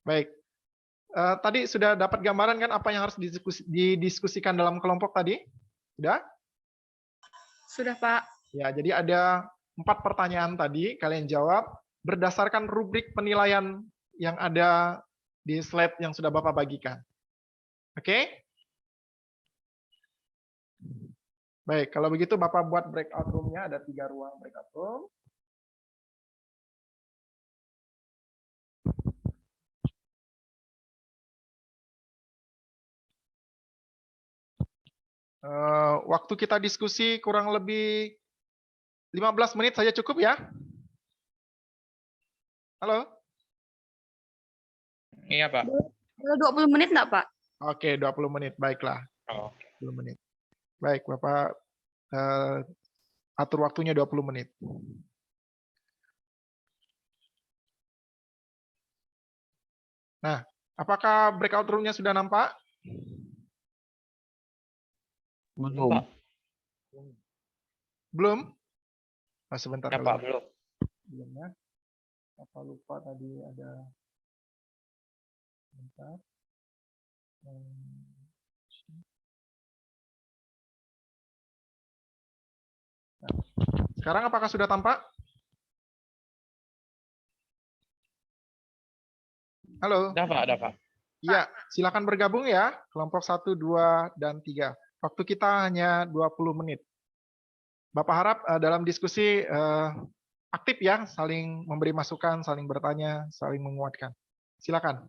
Baik. Tadi sudah dapat gambaran kan apa yang harus didiskusikan dalam kelompok tadi? Sudah? Sudah, Pak. Ya, jadi ada 4 pertanyaan tadi, kalian jawab berdasarkan rubrik penilaian yang ada di slide yang sudah Bapak bagikan. Oke? Baik, kalau begitu Bapak buat breakout room-nya, ada 3 ruang breakout room. Waktu kita diskusi kurang lebih 15 menit saja cukup ya? Halo? Iya, Pak. Kalau 20 menit enggak, Pak? Oke, 20 menit. Baiklah, Oh. 20 menit. Baik, Bapak atur waktunya 20 menit. Nah, apakah breakout room-nya sudah nampak? Belum. Pak. Belum? Oh, sebentar. Ya, Pak, belum. Belum ya. Apa lupa tadi ada. Bentar. Nah, sekarang apakah sudah tampak? Halo? Ada, Pak, ada, Pak. Iya, silakan bergabung ya, kelompok 1, 2, dan 3. Waktu kita hanya 20 menit. Bapak harap dalam diskusi aktif ya, saling memberi masukan, saling bertanya, saling menguatkan. Silakan.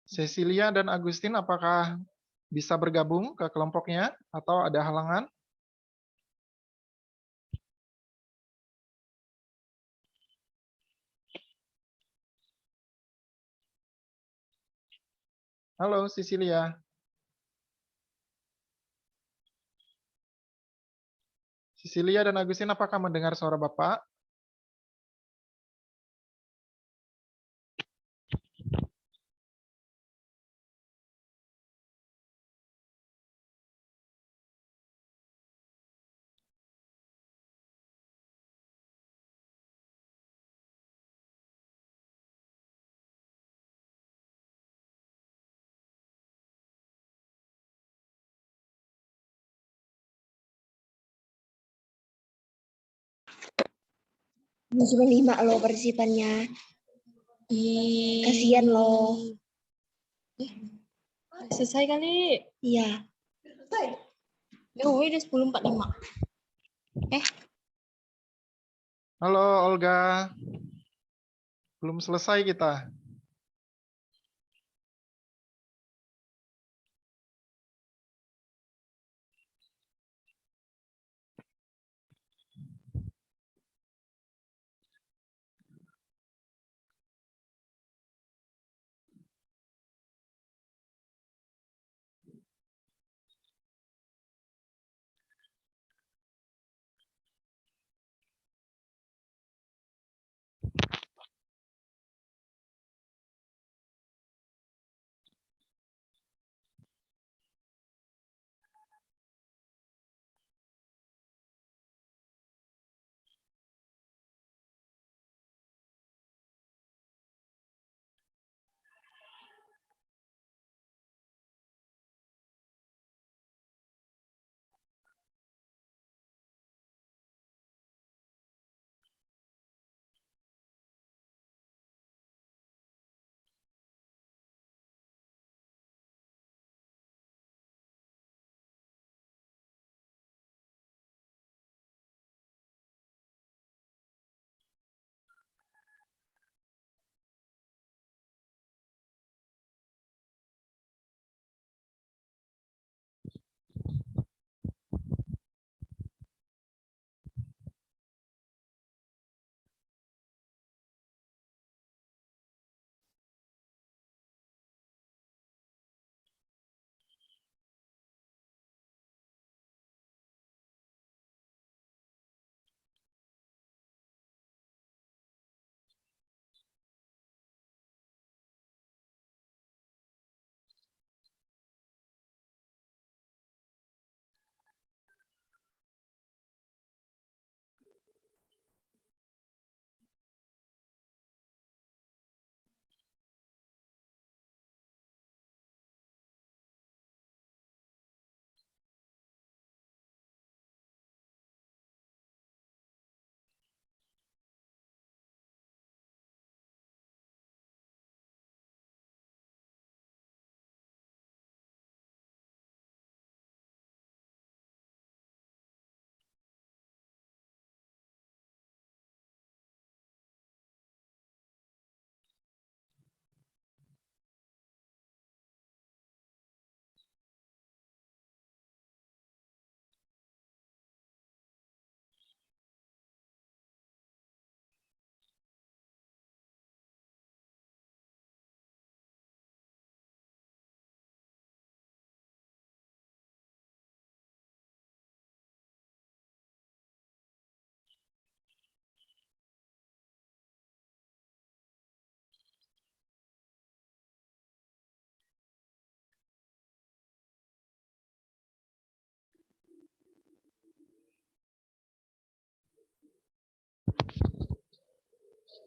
Cecilia dan Agustin, apakah bisa bergabung ke kelompoknya atau ada halangan? Halo, Cecilia. Cecilia dan Agustin, apakah mendengar suara Bapak? Cuma 5 loh partisipannya. Kasihan loh. Selesai kali. Iya. Oh, udah 10.45. Halo, Olga. Belum selesai kita.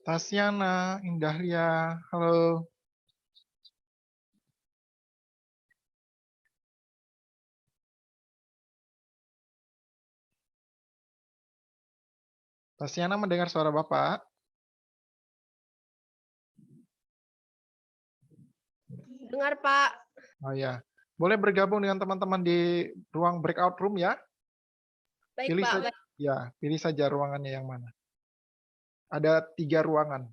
Tasiana, Indahlia, halo. Tasiana mendengar suara Bapak? Dengar, Pak. Oh ya, boleh bergabung dengan teman-teman di ruang breakout room ya. Baik, Pilih Pak. saja, ya, pilih saja ruangannya yang mana. Ada 3 ruangan.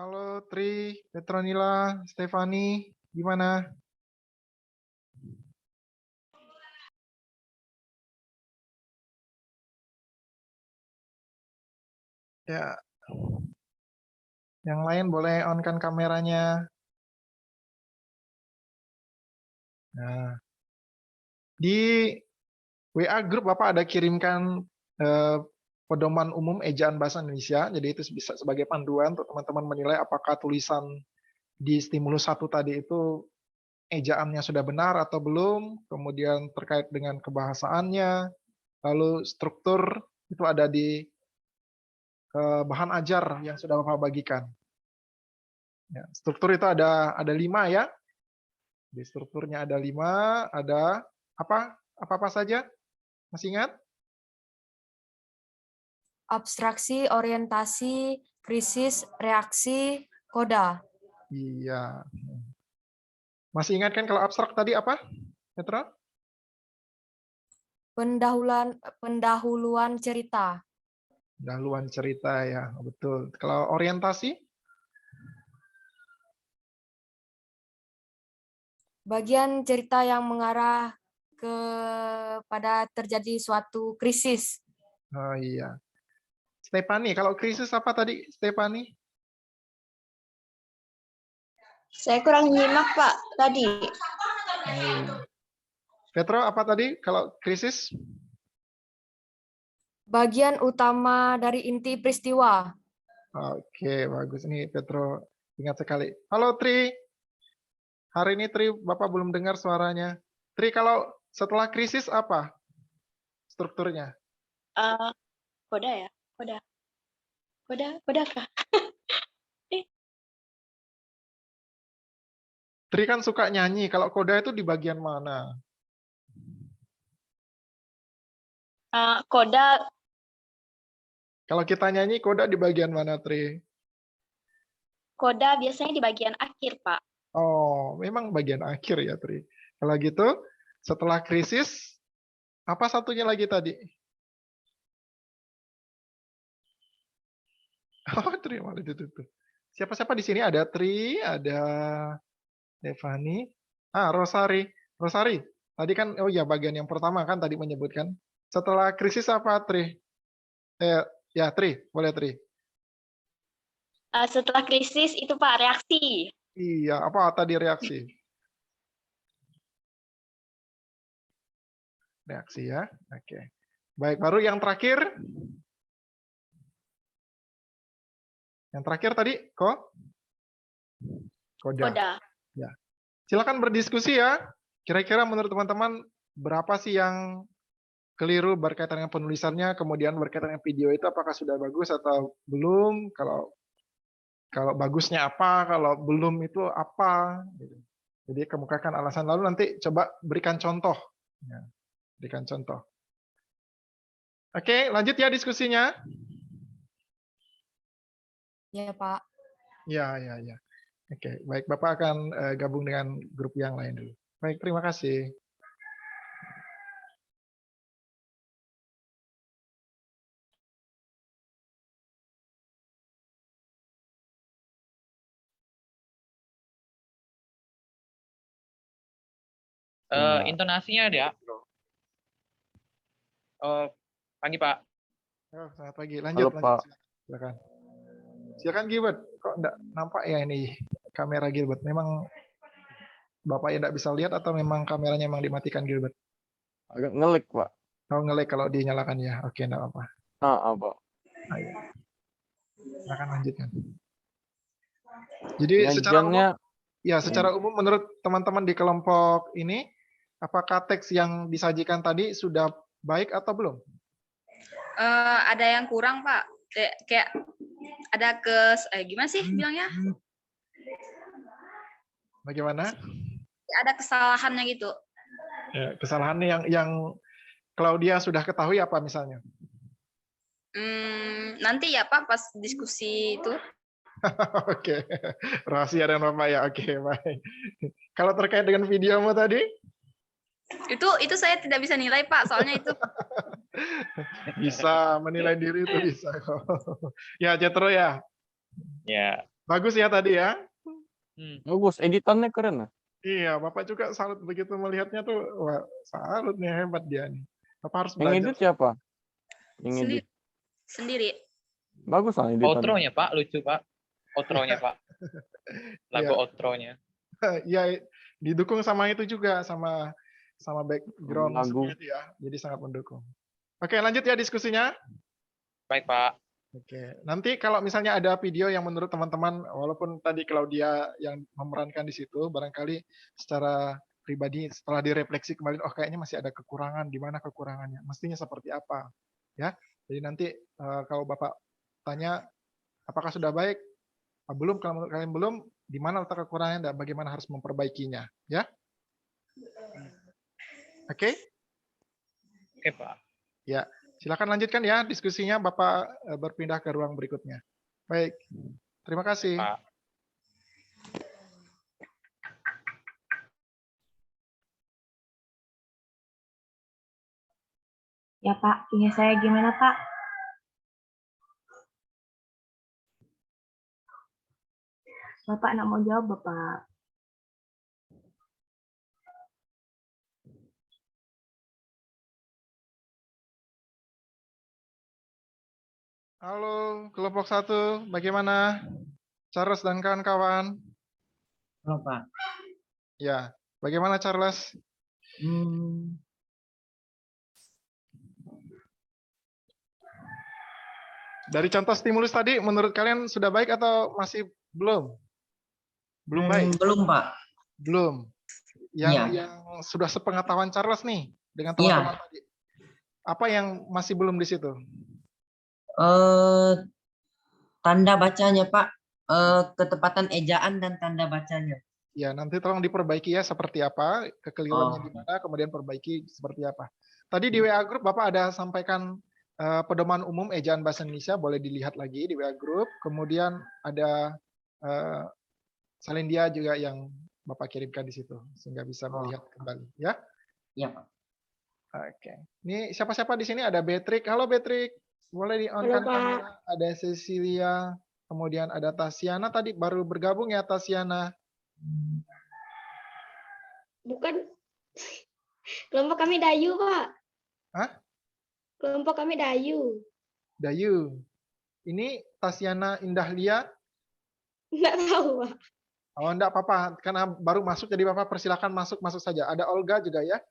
Halo Tri, Petronila, Stefani, gimana? Ya, yang lain boleh on-kan kameranya. Nah, di WA grup Bapak ada kirimkan pedoman umum ejaan bahasa Indonesia, jadi itu bisa sebagai panduan untuk teman-teman menilai apakah tulisan di stimulus 1 tadi itu ejaannya sudah benar atau belum, kemudian terkait dengan kebahasaannya, lalu struktur itu ada di bahan ajar yang sudah Bapak bagikan. Ya, struktur itu ada 5 ya. Di strukturnya ada 5, ada apa saja? Masih ingat? Abstraksi, orientasi, krisis, reaksi, koda. Iya. Masih ingat kan kalau abstrak tadi apa, Petra? Pendahuluan cerita. Dahuluan cerita ya, betul. Kalau orientasi? Bagian cerita yang mengarah kepada terjadi suatu krisis. Oh iya. Stefani, kalau krisis apa tadi, Stefani? Saya kurang nyimak, Pak, tadi. Oh, iya. Petro, apa tadi kalau krisis? Bagian utama dari inti peristiwa. Oke, bagus. Ini Petro ingat sekali. Halo Tri. Hari ini Tri, Bapak belum dengar suaranya. Tri, kalau setelah krisis apa strukturnya? Koda ya? Koda kah? Tri kan suka nyanyi. Kalau koda itu di bagian mana? Koda Kalau kita nyanyi, koda di bagian mana, Tri? biasanya di bagian akhir, Pak. Oh, memang bagian akhir ya, Tri. Kalau gitu, setelah krisis, apa satunya lagi tadi? Oh, Tri malah ditutup. Siapa-siapa di sini? Ada Tri, ada Devani, Rosari. Rosari, tadi kan, oh ya bagian yang pertama kan tadi menyebutkan. Setelah krisis apa, Tri? Ya, Tri, boleh Tri. Setelah krisis itu, Pak, reaksi. Iya, apa tadi reaksi? Reaksi ya, oke. Baik, baru yang terakhir. Yang terakhir tadi, Koda. Ya. Silakan berdiskusi ya. Kira-kira menurut teman-teman berapa sih yang keliru berkaitan dengan penulisannya, kemudian berkaitan dengan video itu apakah sudah bagus atau belum? Kalau bagusnya apa, kalau belum itu apa? Jadi kemukakan alasan, lalu nanti coba berikan contoh. Ya, berikan contoh. Oke, lanjut ya diskusinya. Ya, Pak. Ya. Oke, baik. Bapak akan gabung dengan grup yang lain dulu. Baik, terima kasih. Intonasinya ada. Pagi Pak. Oh, selamat pagi. Lanjut. Halo, Pak. Silakan. Silakan Gilbert. Kok enggak nampak ya ini kamera Gilbert? Memang Bapak yang enggak bisa lihat atau memang kameranya memang dimatikan Gilbert? Agak ngelik, Pak. Oh, nge-lag kalau dinyalakan ya. Oke, enggak apa-apa. Pak. Ayo, silakan lanjutkan. Jadi secara umum, Penyajiannya secara umum menurut teman-teman di kelompok ini, apakah teks yang disajikan tadi sudah baik atau belum? Ada yang kurang, Pak. Kayak ada gimana sih bilangnya? Bagaimana? Ada kesalahannya gitu. Ya, kesalahannya yang Claudia sudah ketahui apa misalnya? Nanti ya Pak pas diskusi itu. Oke, rahasia dan Bapak ya. Oke, baik. Kalau terkait dengan videomu tadi? Itu saya tidak bisa nilai Pak, soalnya itu. Bisa menilai diri itu bisa kok. Ya, Jetro ya. Ya. Bagus ya tadi ya. bagus, editannya keren. Iya, Bapak juga salut begitu melihatnya tuh. Wah, salut nih, hebat dia nih. Bapak harus Yang belajar. edit siapa? Yang edit. Sendiri. Bagus lah editannya. Outro-nya Pak, lucu Pak. Outro-nya Pak. Lagu Iya. outro-nya. Ya, didukung sama itu juga, sama background Lagu. musiknya itu ya. Jadi sangat mendukung. Oke, lanjut ya diskusinya. Baik Pak. Oke, nanti kalau misalnya ada video yang menurut teman-teman, walaupun tadi Claudia yang memerankan di situ, barangkali secara pribadi setelah direfleksi kembali, oh kayaknya masih ada kekurangan, di mana kekurangannya, mestinya seperti apa, ya. Jadi nanti kalau Bapak tanya, apakah sudah baik? Belum, kalau menurut kalian belum, di mana letak kekurangannya dan bagaimana harus memperbaikinya, ya? Oke? Oke Pak. Ya. Silakan lanjutkan ya diskusinya, Bapak berpindah ke ruang berikutnya. Baik, terima kasih. Pak. Ya Pak, punya saya gimana Pak? Bapak nak mau jawab Bapak. Halo, kelompok 1, bagaimana? Charles dan kawan-kawan. Halo Pak. Ya, bagaimana Charles? Dari contoh stimulus tadi, menurut kalian sudah baik atau masih belum? Belum baik? Belum Pak. Belum. Yang sudah sepengetahuan Charles nih dengan teman-teman tadi. Apa yang masih belum di situ? Tanda bacanya Pak, ketepatan ejaan dan tanda bacanya. Ya, nanti tolong diperbaiki ya seperti apa, kekeliruannya di mana, kemudian perbaiki seperti apa. Tadi di WA Group Bapak ada sampaikan pedoman umum ejaan bahasa Indonesia, boleh dilihat lagi di WA Group. Kemudian ada Salindia juga yang Bapak kirimkan di situ, sehingga bisa melihat kembali. Ya? Iya Pak. Oke. Ini siapa-siapa di sini? Ada Beatrick. Halo Beatrick. Boleh di-on-kan kamera. Ada Cecilia. Kemudian ada Tasiana. Tadi baru bergabung ya Tasiana. Bukan. Kelompok kami Dayu, Pak. Hah? Kelompok kami Dayu. Dayu. Ini Tasiana Indahlia. Enggak tahu, Pak. Oh, enggak apa-apa. Karena baru masuk, jadi Bapak persilakan masuk saja. Ada Olga juga ya.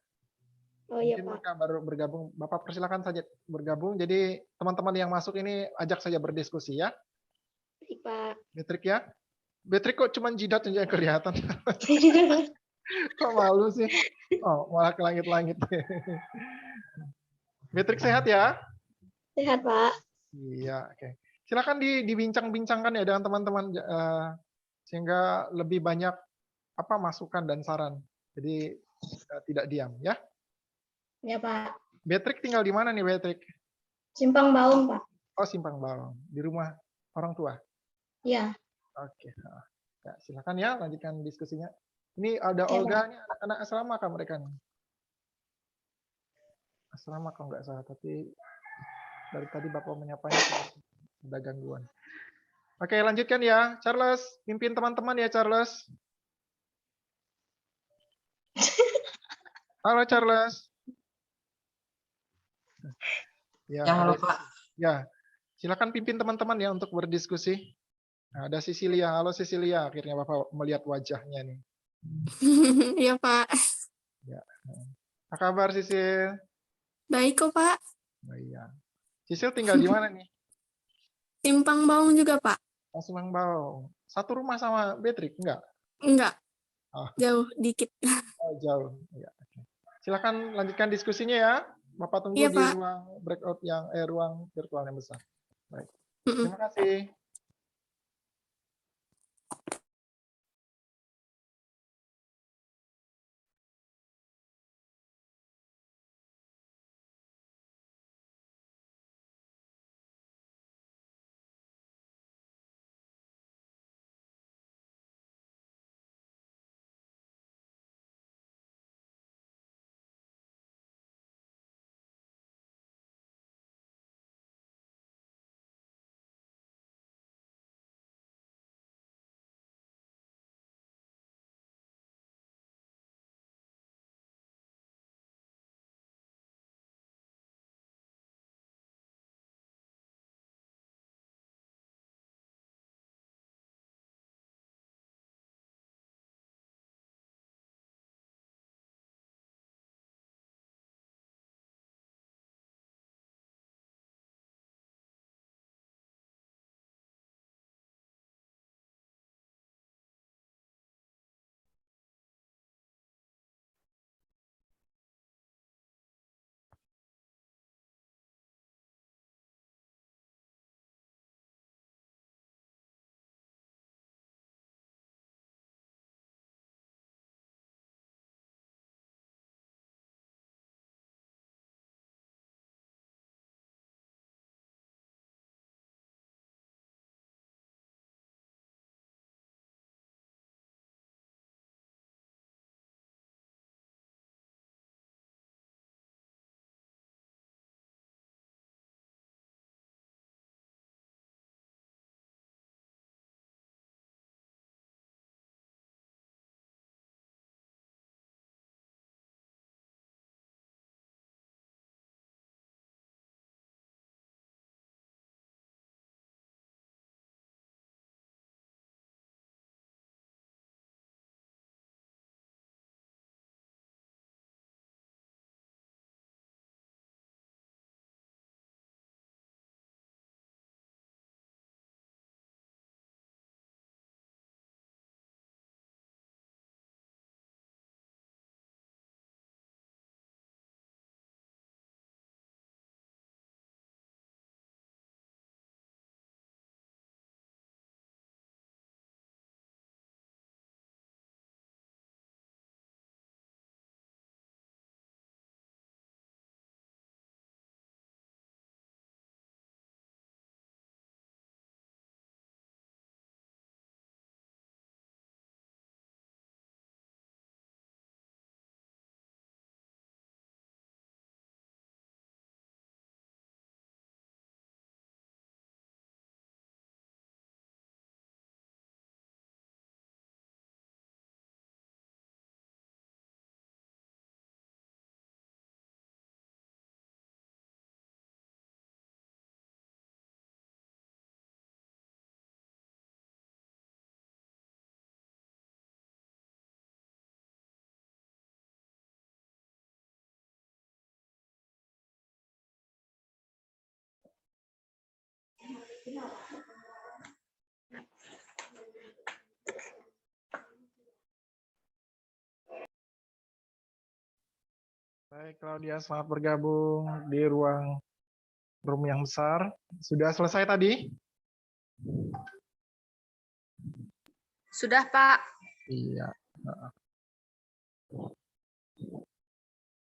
Oh iya, Mungkin Pak. mereka baru bergabung. Bapak persilakan saja bergabung. Jadi teman-teman yang masuk ini ajak saja berdiskusi ya. Baik, Pak. Beatrick ya. Beatrick kok cuma jidat yang kelihatan. Kok malu sih? Oh, malah ke langit-langit. Beatrick sehat ya? Sehat, Pak. Iya, oke. Silakan dibincang-bincangkan ya dengan teman-teman sehingga lebih banyak masukan dan saran. Jadi tidak diam ya. Ya, Pak. Beatrick tinggal di mana nih, Beatrick? Simpang Baung, Pak. Oh, Simpang Baung. Di rumah orang tua? Iya. Oke. Ya, silakan ya, lanjutkan diskusinya. Ini ada Ya, Olga, ini anak-anak asrama kan mereka nih? Asrama kalau nggak salah, tapi dari tadi Bapak menyapanya ada gangguan. Oke, lanjutkan ya. Charles, pimpin teman-teman ya, Charles. Halo, Charles. Ya, halo Pak. Ya, silakan pimpin teman-teman ya untuk berdiskusi. Nah, ada Cecilia. Halo Cecilia, akhirnya Bapak melihat wajahnya nih. Iya, Pak. Ya. Apa kabar, Sisil? Baik kok, Pak. Oh, iya. Sisil tinggal di mana nih? Simpang Baung juga, Pak. Oh, Sumangbau. Satu rumah sama Beatrix? Enggak? Enggak, Oh, jauh dikit. jauh. Ya, oke. Silakan lanjutkan diskusinya ya. Bapak tunggu Iya, di Pak. ruang breakout ruang virtual yang besar. Baik. Mm-mm. Terima kasih. Baik, Claudia, selamat bergabung di ruang room yang besar. Sudah selesai tadi? Sudah, Pak. Iya.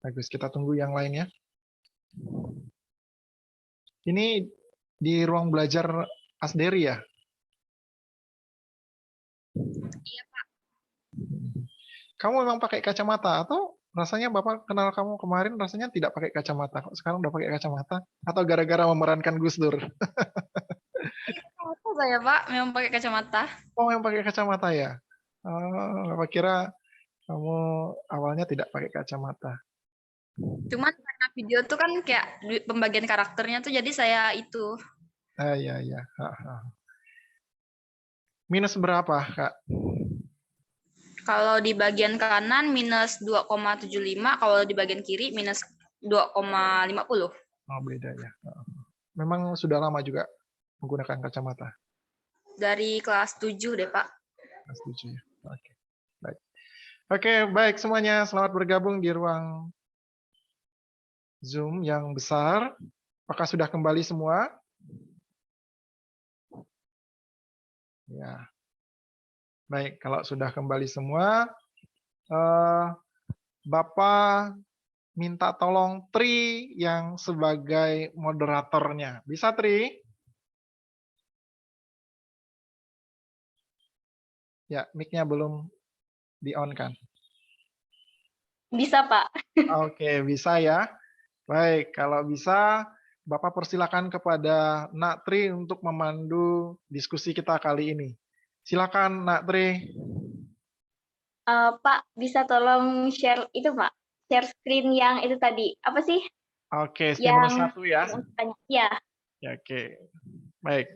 Bagus, kita tunggu yang lainnya. Ini di ruang belajar Asderi ya? Iya, Pak. Kamu memang pakai kacamata atau rasanya Bapak kenal kamu kemarin rasanya tidak pakai kacamata, kok sekarang udah pakai kacamata? Atau gara-gara memerankan Gus Dur? Kacamata saya, Pak. Memang pakai kacamata. Oh, yang pakai kacamata ya? Oh, Bapak kira kamu awalnya tidak pakai kacamata. Cuman karena video tuh kan kayak pembagian karakternya tuh jadi saya itu. Iya, iya. Minus berapa, Kak? Kalau di bagian kanan minus 2,75, kalau di bagian kiri minus 2,50. Oh, beda ya. memang sudah lama juga menggunakan kacamata? Dari kelas 7 deh, Pak. Kelas 7 ya. Oke. Baik. Oke, baik semuanya. Selamat bergabung di ruang Zoom yang besar. Apakah sudah kembali semua? Ya. Baik, kalau sudah kembali semua, Bapak minta tolong Tri yang sebagai moderatornya. Bisa, Tri? Ya, mic-nya belum di-on kan? Bisa, Pak. Oke, bisa ya. Baik, kalau bisa, Bapak persilakan kepada Nak Tri untuk memandu diskusi kita kali ini. Silakan, Nak Tri. Pak, bisa tolong share itu, Pak? Share screen yang itu tadi. Apa sih? Oke, stimulus Yang 1 ya. ya. Ya, oke. Baik.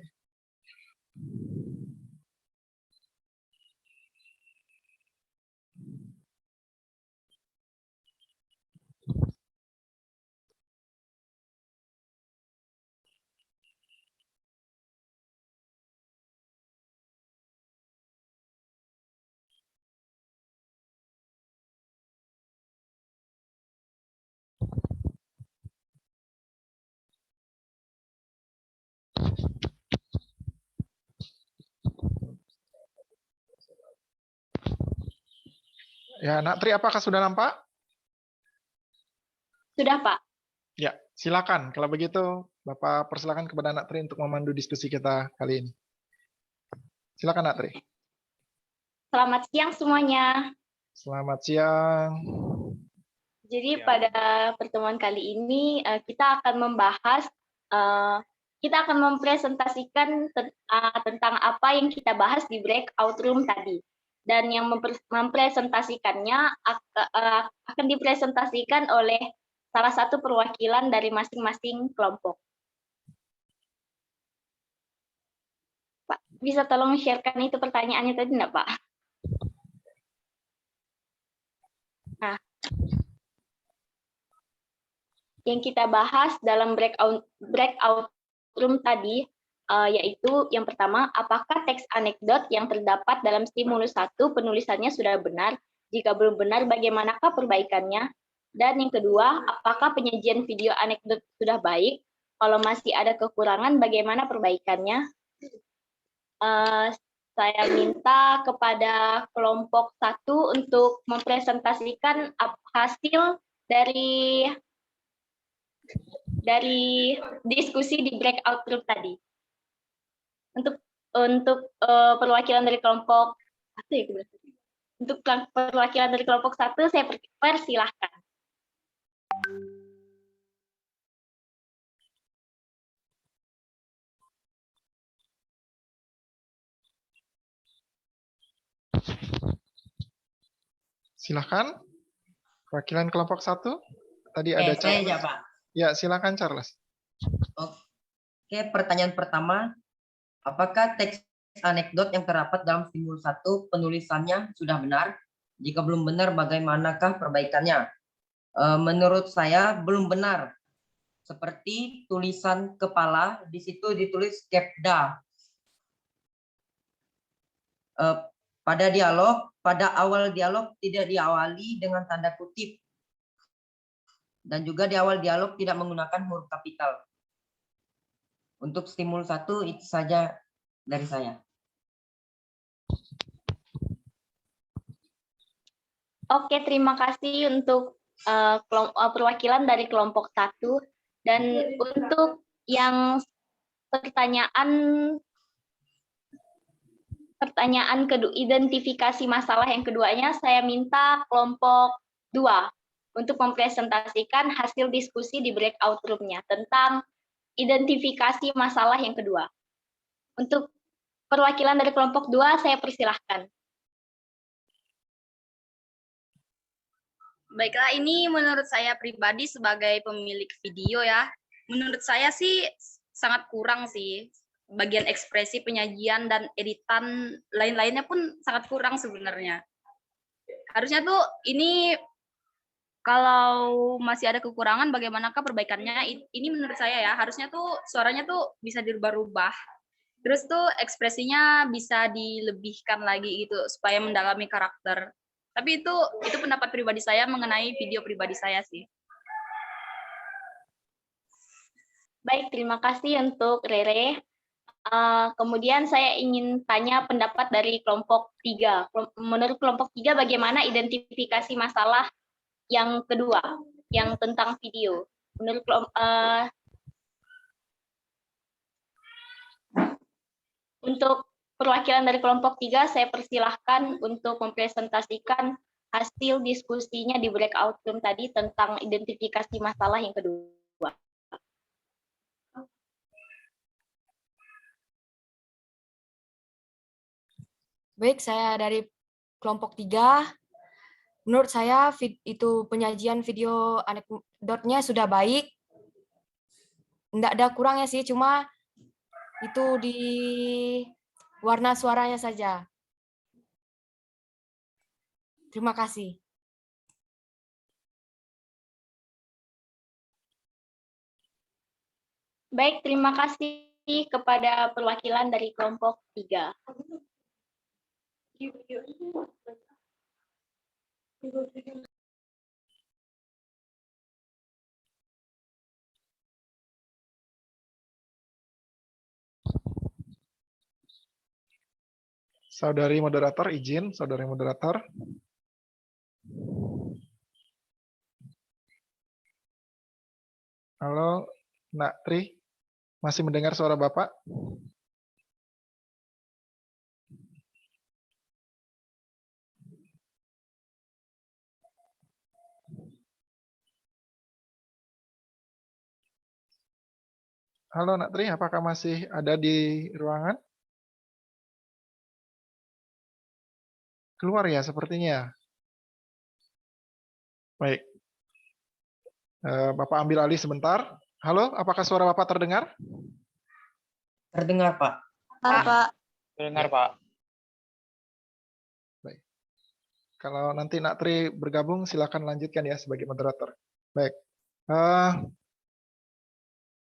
Ya, Nak Tri, apakah sudah nampak? Sudah, Pak. Ya, silakan. Kalau begitu, Bapak persilakan kepada Nak Tri untuk memandu diskusi kita kali ini. Silakan, Nak Tri. Selamat siang semuanya. Selamat siang. Jadi pada pertemuan kali ini kita akan membahas, kita akan mempresentasikan tentang apa yang kita bahas di breakout room tadi. Dan yang mempresentasikannya akan dipresentasikan oleh salah satu perwakilan dari masing-masing kelompok. Pak, bisa tolong share-kan itu pertanyaannya tadi enggak, Pak? Nah, yang kita bahas dalam breakout room tadi yaitu yang pertama, apakah teks anekdot yang terdapat dalam stimulus 1 penulisannya sudah benar? Jika belum benar, bagaimanakah perbaikannya? Dan yang kedua, apakah penyajian video anekdot sudah baik? Kalau masih ada kekurangan, bagaimana perbaikannya? Saya minta kepada kelompok 1 untuk mempresentasikan hasil dari diskusi di breakout room tadi. Untuk perwakilan dari kelompok 1 ya, untuk perwakilan dari kelompok 1 saya persilahkan. Silahkan, perwakilan kelompok 1. Tadi ada Saya Charles. aja, Pak. Ya, silakan Charles. Oke, pertanyaan pertama, apakah teks anekdot yang terdapat dalam stimulus 1 penulisannya sudah benar? Jika belum benar, bagaimanakah perbaikannya? Menurut saya belum benar. Seperti tulisan kepala, di situ ditulis Kepda. Pada awal dialog tidak diawali dengan tanda kutip. Dan juga di awal dialog tidak menggunakan huruf kapital. Untuk stimulus 1 itu saja dari saya. Oke, terima kasih untuk perwakilan dari kelompok 1. Dan untuk yang pertanyaan kedua, identifikasi masalah yang keduanya, saya minta kelompok 2 untuk mempresentasikan hasil diskusi di breakout room-nya tentang identifikasi masalah yang kedua. Untuk perwakilan dari kelompok 2, saya persilahkan. Baiklah, ini menurut saya pribadi sebagai pemilik video ya, menurut saya sih sangat kurang sih. Bagian ekspresi, penyajian, dan editan lain-lainnya pun sangat kurang sebenarnya. Harusnya tuh ini Kalau masih ada kekurangan, bagaimanakah perbaikannya? Ini menurut saya ya, harusnya tuh suaranya tuh bisa dirubah-rubah. Terus tuh ekspresinya bisa dilebihkan lagi gitu, supaya mendalami karakter. Tapi itu pendapat pribadi saya mengenai video pribadi saya sih. Baik, terima kasih untuk Rere. Kemudian saya ingin tanya pendapat dari kelompok 3. Menurut kelompok 3, bagaimana identifikasi masalah yang kedua, yang tentang video? Menurut untuk perwakilan dari kelompok 3, saya persilahkan untuk mempresentasikan hasil diskusinya di breakout room tadi tentang identifikasi masalah yang kedua. Baik, saya dari kelompok 3. Menurut saya itu penyajian video anekdotnya sudah baik. Tidak ada kurangnya sih, cuma itu di warna suaranya saja. Terima kasih. Baik, terima kasih kepada perwakilan dari kelompok 3. Saudari moderator, izin, saudari moderator. Halo, Nak Tri, masih mendengar suara Bapak? Halo, Nak Tri, apakah masih ada di ruangan? Keluar ya sepertinya. Baik. Bapak ambil alih sebentar. Halo, apakah suara Bapak terdengar? Terdengar, Pak. Pak. Dengar, Pak. Baik. Kalau nanti Nak Tri bergabung, silakan lanjutkan ya sebagai moderator. Baik.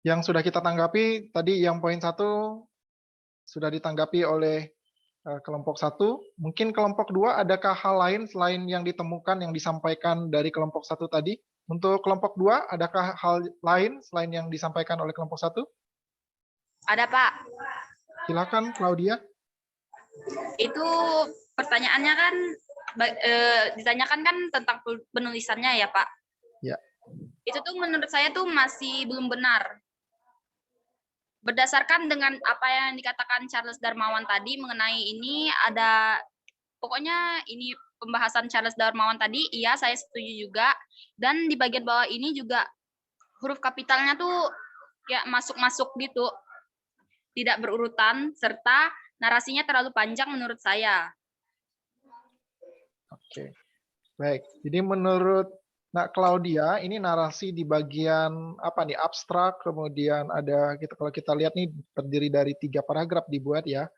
Yang sudah kita tanggapi tadi yang poin 1 sudah ditanggapi oleh kelompok 1. Mungkin kelompok 2 adakah hal lain selain yang ditemukan yang disampaikan dari kelompok 1 tadi? Untuk kelompok 2 adakah hal lain selain yang disampaikan oleh kelompok 1? Ada, Pak. Silakan Claudia. Itu pertanyaannya kan ditanyakan kan tentang penulisannya ya, Pak. Ya. Itu tuh menurut saya tuh masih belum benar. Berdasarkan dengan apa yang dikatakan Charles Darmawan tadi mengenai ini, pokoknya ini pembahasan Charles Darmawan tadi, iya saya setuju juga. Dan di bagian bawah ini juga huruf kapitalnya tuh ya masuk-masuk gitu. Tidak berurutan, serta narasinya terlalu panjang menurut saya. Oke. Baik, jadi menurut Nak Claudia, ini narasi di bagian apa nih, abstrak, kemudian ada kalau kita lihat nih terdiri dari 3 paragraf dibuat ya.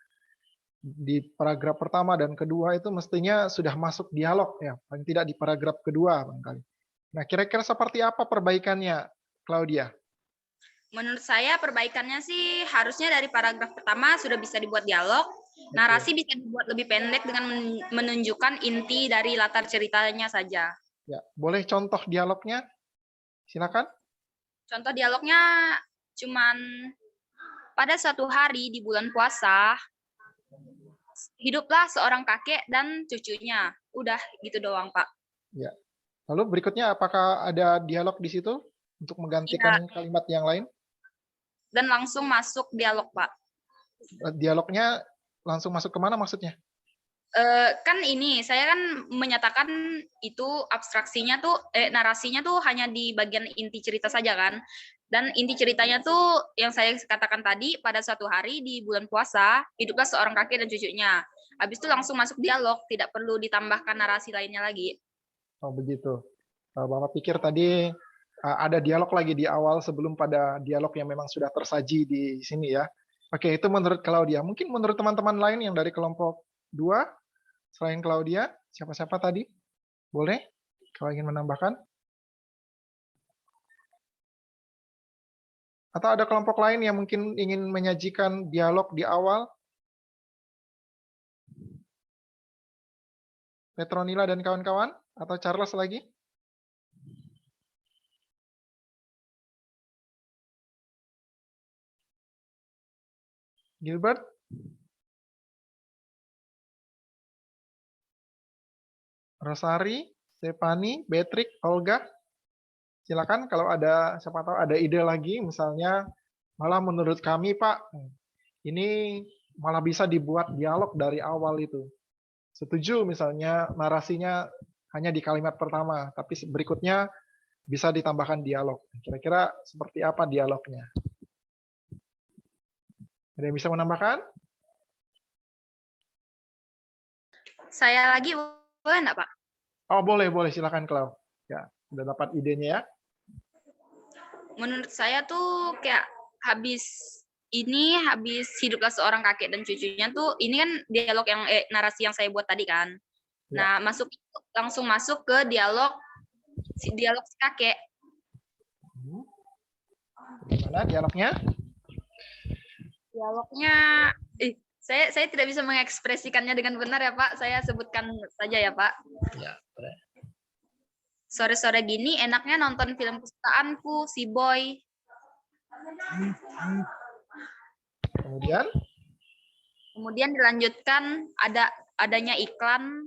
Di paragraf pertama dan kedua itu mestinya sudah masuk dialog ya, paling tidak di paragraf kedua barangkali. Nah, kira-kira seperti apa perbaikannya, Claudia? Menurut saya perbaikannya sih harusnya dari paragraf pertama sudah bisa dibuat dialog, narasi bisa dibuat lebih pendek dengan menunjukkan inti dari latar ceritanya saja. Ya, boleh contoh dialognya? Silakan. Contoh dialognya cuman pada suatu hari di bulan puasa, hiduplah seorang kakek dan cucunya. Udah gitu doang, Pak. Ya. Lalu berikutnya apakah ada dialog di situ untuk menggantikan kalimat yang lain? Dan langsung masuk dialog, Pak. Dialognya langsung masuk kemana maksudnya? Kan ini saya kan menyatakan itu abstraksinya tuh narasinya tuh hanya di bagian inti cerita saja kan, dan inti ceritanya tuh yang saya katakan tadi, pada suatu hari di bulan puasa hiduplah seorang kakek dan cucunya. Habis itu langsung masuk dialog, tidak perlu ditambahkan narasi lainnya lagi. Oh begitu. Bapak pikir tadi ada dialog lagi di awal sebelum pada dialog yang memang sudah tersaji di sini ya. Oke, itu menurut Claudia. Mungkin menurut teman-teman lain yang dari kelompok 2 selain Claudia, siapa-siapa tadi? Boleh? Kalau ingin menambahkan? Atau ada kelompok lain yang mungkin ingin menyajikan dialog di awal? Petronila dan kawan-kawan? Atau Charles lagi? Gilbert? Rosari? Stefani? Beatrix? Olga? Silakan kalau ada, siapa tahu ada ide lagi, misalnya malah menurut kami Pak, ini malah bisa dibuat dialog dari awal itu. Setuju misalnya narasinya hanya di kalimat pertama, tapi berikutnya bisa ditambahkan dialog. Kira-kira seperti apa dialognya? Ada yang bisa menambahkan? Saya lagi boleh enggak, Pak? Oh, boleh, silakan Clau. Ya, udah dapat idenya ya. Menurut saya tuh kayak habis hiduplah seorang kakek dan cucunya tuh, ini kan dialog yang narasi yang saya buat tadi kan. Ya. Nah, langsung masuk ke dialog si kakek. Gimana dialognya? Dialognya saya tidak bisa mengekspresikannya dengan benar ya Pak. Saya sebutkan saja ya Pak. Ya, boleh. Sore-sore gini enaknya nonton film kesukaanku, Si Boy. Kemudian dilanjutkan adanya iklan,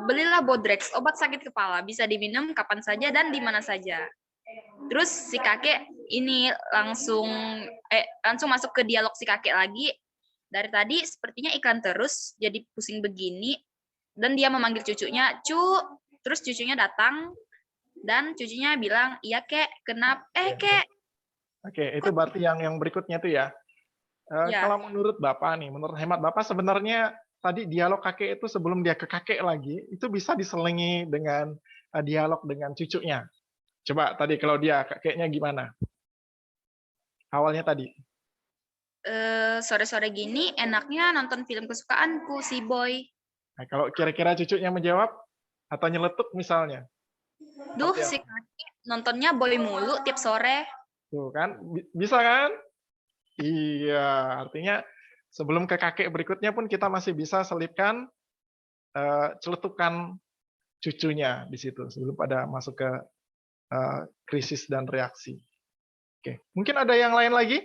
belilah Bodrex, obat sakit kepala, bisa diminum kapan saja dan di mana saja. Terus si kakek ini langsung masuk ke dialog si kakek lagi. Dari tadi sepertinya iklan terus, jadi pusing begini. Dan dia memanggil cucunya, "Cu." Terus cucunya datang dan cucunya bilang, "Iya kek, kenapa? Kek." Oke, itu berarti yang berikutnya tuh ya. Ya. Kalau menurut Bapak nih, menurut hemat Bapak sebenarnya tadi dialog kakek itu sebelum dia ke kakek lagi, itu bisa diselingi dengan dialog dengan cucunya. Coba tadi kalau dia kakeknya gimana? Awalnya tadi. Sore-sore gini enaknya nonton film kesukaanku, Si Boy. Nah, kalau kira-kira cucunya menjawab atau nyeletuk misalnya. Duh, si kakek nontonnya Boy mulu tiap sore. Tuh kan, bisa kan? Iya, artinya sebelum ke kakek berikutnya pun kita masih bisa selipkan celetukan cucunya di situ sebelum pada masuk ke krisis dan reaksi. Oke, mungkin ada yang lain lagi?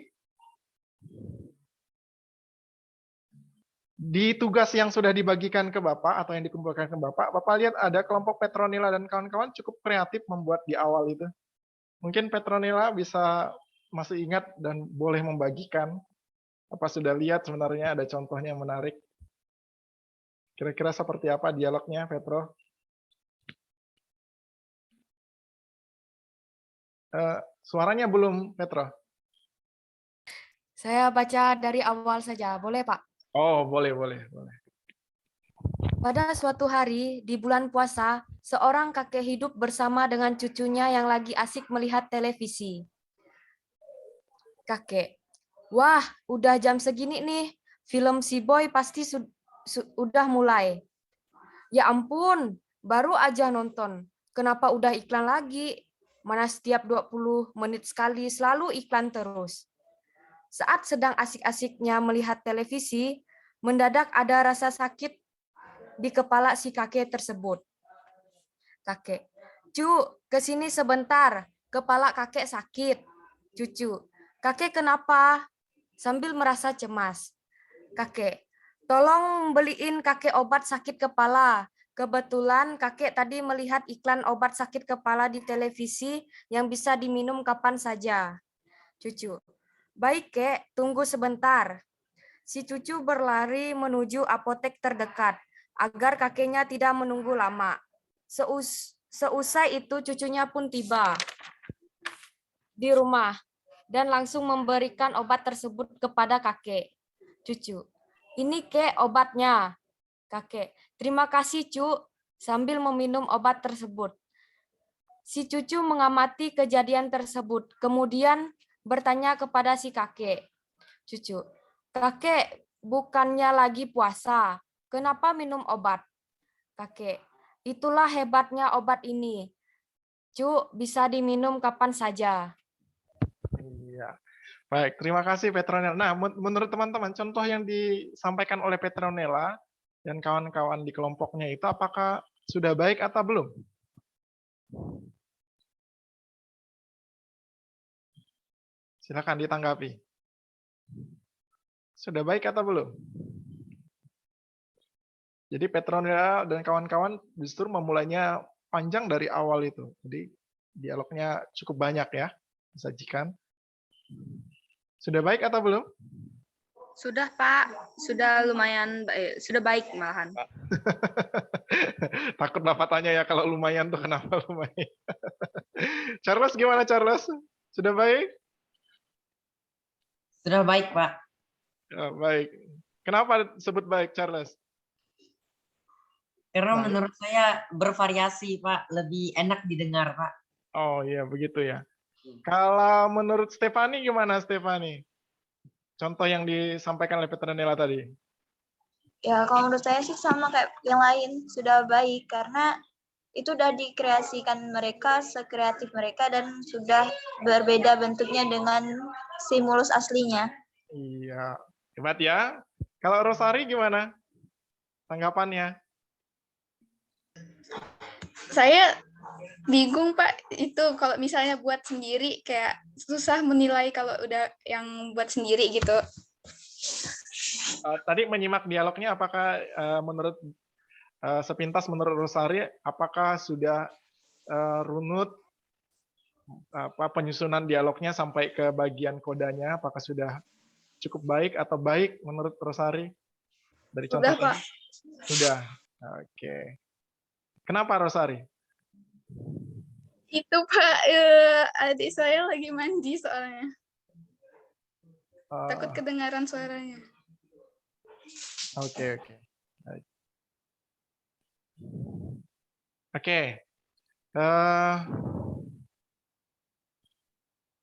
Di tugas yang sudah dibagikan ke Bapak atau yang dikumpulkan ke Bapak lihat ada kelompok Petronila dan kawan-kawan cukup kreatif membuat di awal itu. Mungkin Petronila bisa masih ingat dan boleh membagikan. Apa sudah lihat sebenarnya ada contohnya yang menarik? Kira-kira seperti apa dialognya, Petro? Suaranya belum, Petro? Saya baca dari awal saja, boleh Pak? Oh, boleh. Pada suatu hari di bulan puasa, seorang kakek hidup bersama dengan cucunya yang lagi asik melihat televisi. Kakek, wah, udah jam segini nih, film Si Boy pasti udah mulai. Ya ampun, baru aja nonton. Kenapa udah iklan lagi? Mana setiap 20 menit sekali selalu iklan terus. Saat sedang asik-asiknya melihat televisi, mendadak ada rasa sakit di kepala si kakek tersebut. Kakek, "Cu, kesini sebentar, kepala kakek sakit." Cucu, "Kakek kenapa?" Sambil merasa cemas. Kakek, "Tolong beliin kakek obat sakit kepala. Kebetulan kakek tadi melihat iklan obat sakit kepala di televisi yang bisa diminum kapan saja." Cucu, "Baik, Kek, tunggu sebentar." Si cucu berlari menuju apotek terdekat agar kakeknya tidak menunggu lama. Seusai itu cucunya pun tiba di rumah dan langsung memberikan obat tersebut kepada kakek. Cucu, "Ini Kek obatnya." Kakek, "Terima kasih, Cu," sambil meminum obat tersebut. Si cucu mengamati kejadian tersebut, kemudian bertanya kepada si kakek. Cucu, "Kakek, bukannya lagi puasa, kenapa minum obat?" Kakek, "Itulah hebatnya obat ini. Cu, bisa diminum kapan saja." Baik, terima kasih Petronella. Nah, menurut teman-teman, contoh yang disampaikan oleh Petronella dan kawan-kawan di kelompoknya itu apakah sudah baik atau belum? Silakan ditanggapi. Sudah baik atau belum? Jadi Petronella dan kawan-kawan justru memulainya panjang dari awal itu. Jadi dialognya cukup banyak ya disajikan. Sudah baik atau belum? Sudah, Pak. Sudah lumayan, sudah baik malahan. Takut Bapak tanya ya kalau lumayan tuh kenapa lumayan. Charles gimana Charles? Sudah baik? Sudah baik, Pak. Ya, baik. Kenapa sebut baik Charles? Karena menurut saya bervariasi, Pak. Lebih enak didengar, Pak. Oh iya, begitu ya. Kalau menurut Stefani gimana Stefani? Contoh yang disampaikan oleh Petronella tadi. Ya, kalau menurut saya sih sama kayak yang lain, sudah baik karena itu udah dikreasikan mereka sekreatif mereka dan sudah berbeda bentuknya dengan stimulus aslinya. Iya, hebat ya. Kalau Rosari gimana tanggapannya? Saya bingung Pak, itu kalau misalnya buat sendiri kayak susah menilai kalau udah yang buat sendiri gitu. Tadi menyimak dialognya, apakah menurut sepintas menurut Rosari, apakah sudah runut penyusunan dialognya sampai ke bagian kodanya, apakah sudah cukup baik atau baik menurut Rosari? Dari contoh Sudah, Pak. Sudah. Oke. Kenapa Rosari? Itu Pak, adik saya lagi mandi soalnya. Takut kedengaran suaranya. Oke. Baik. Oke.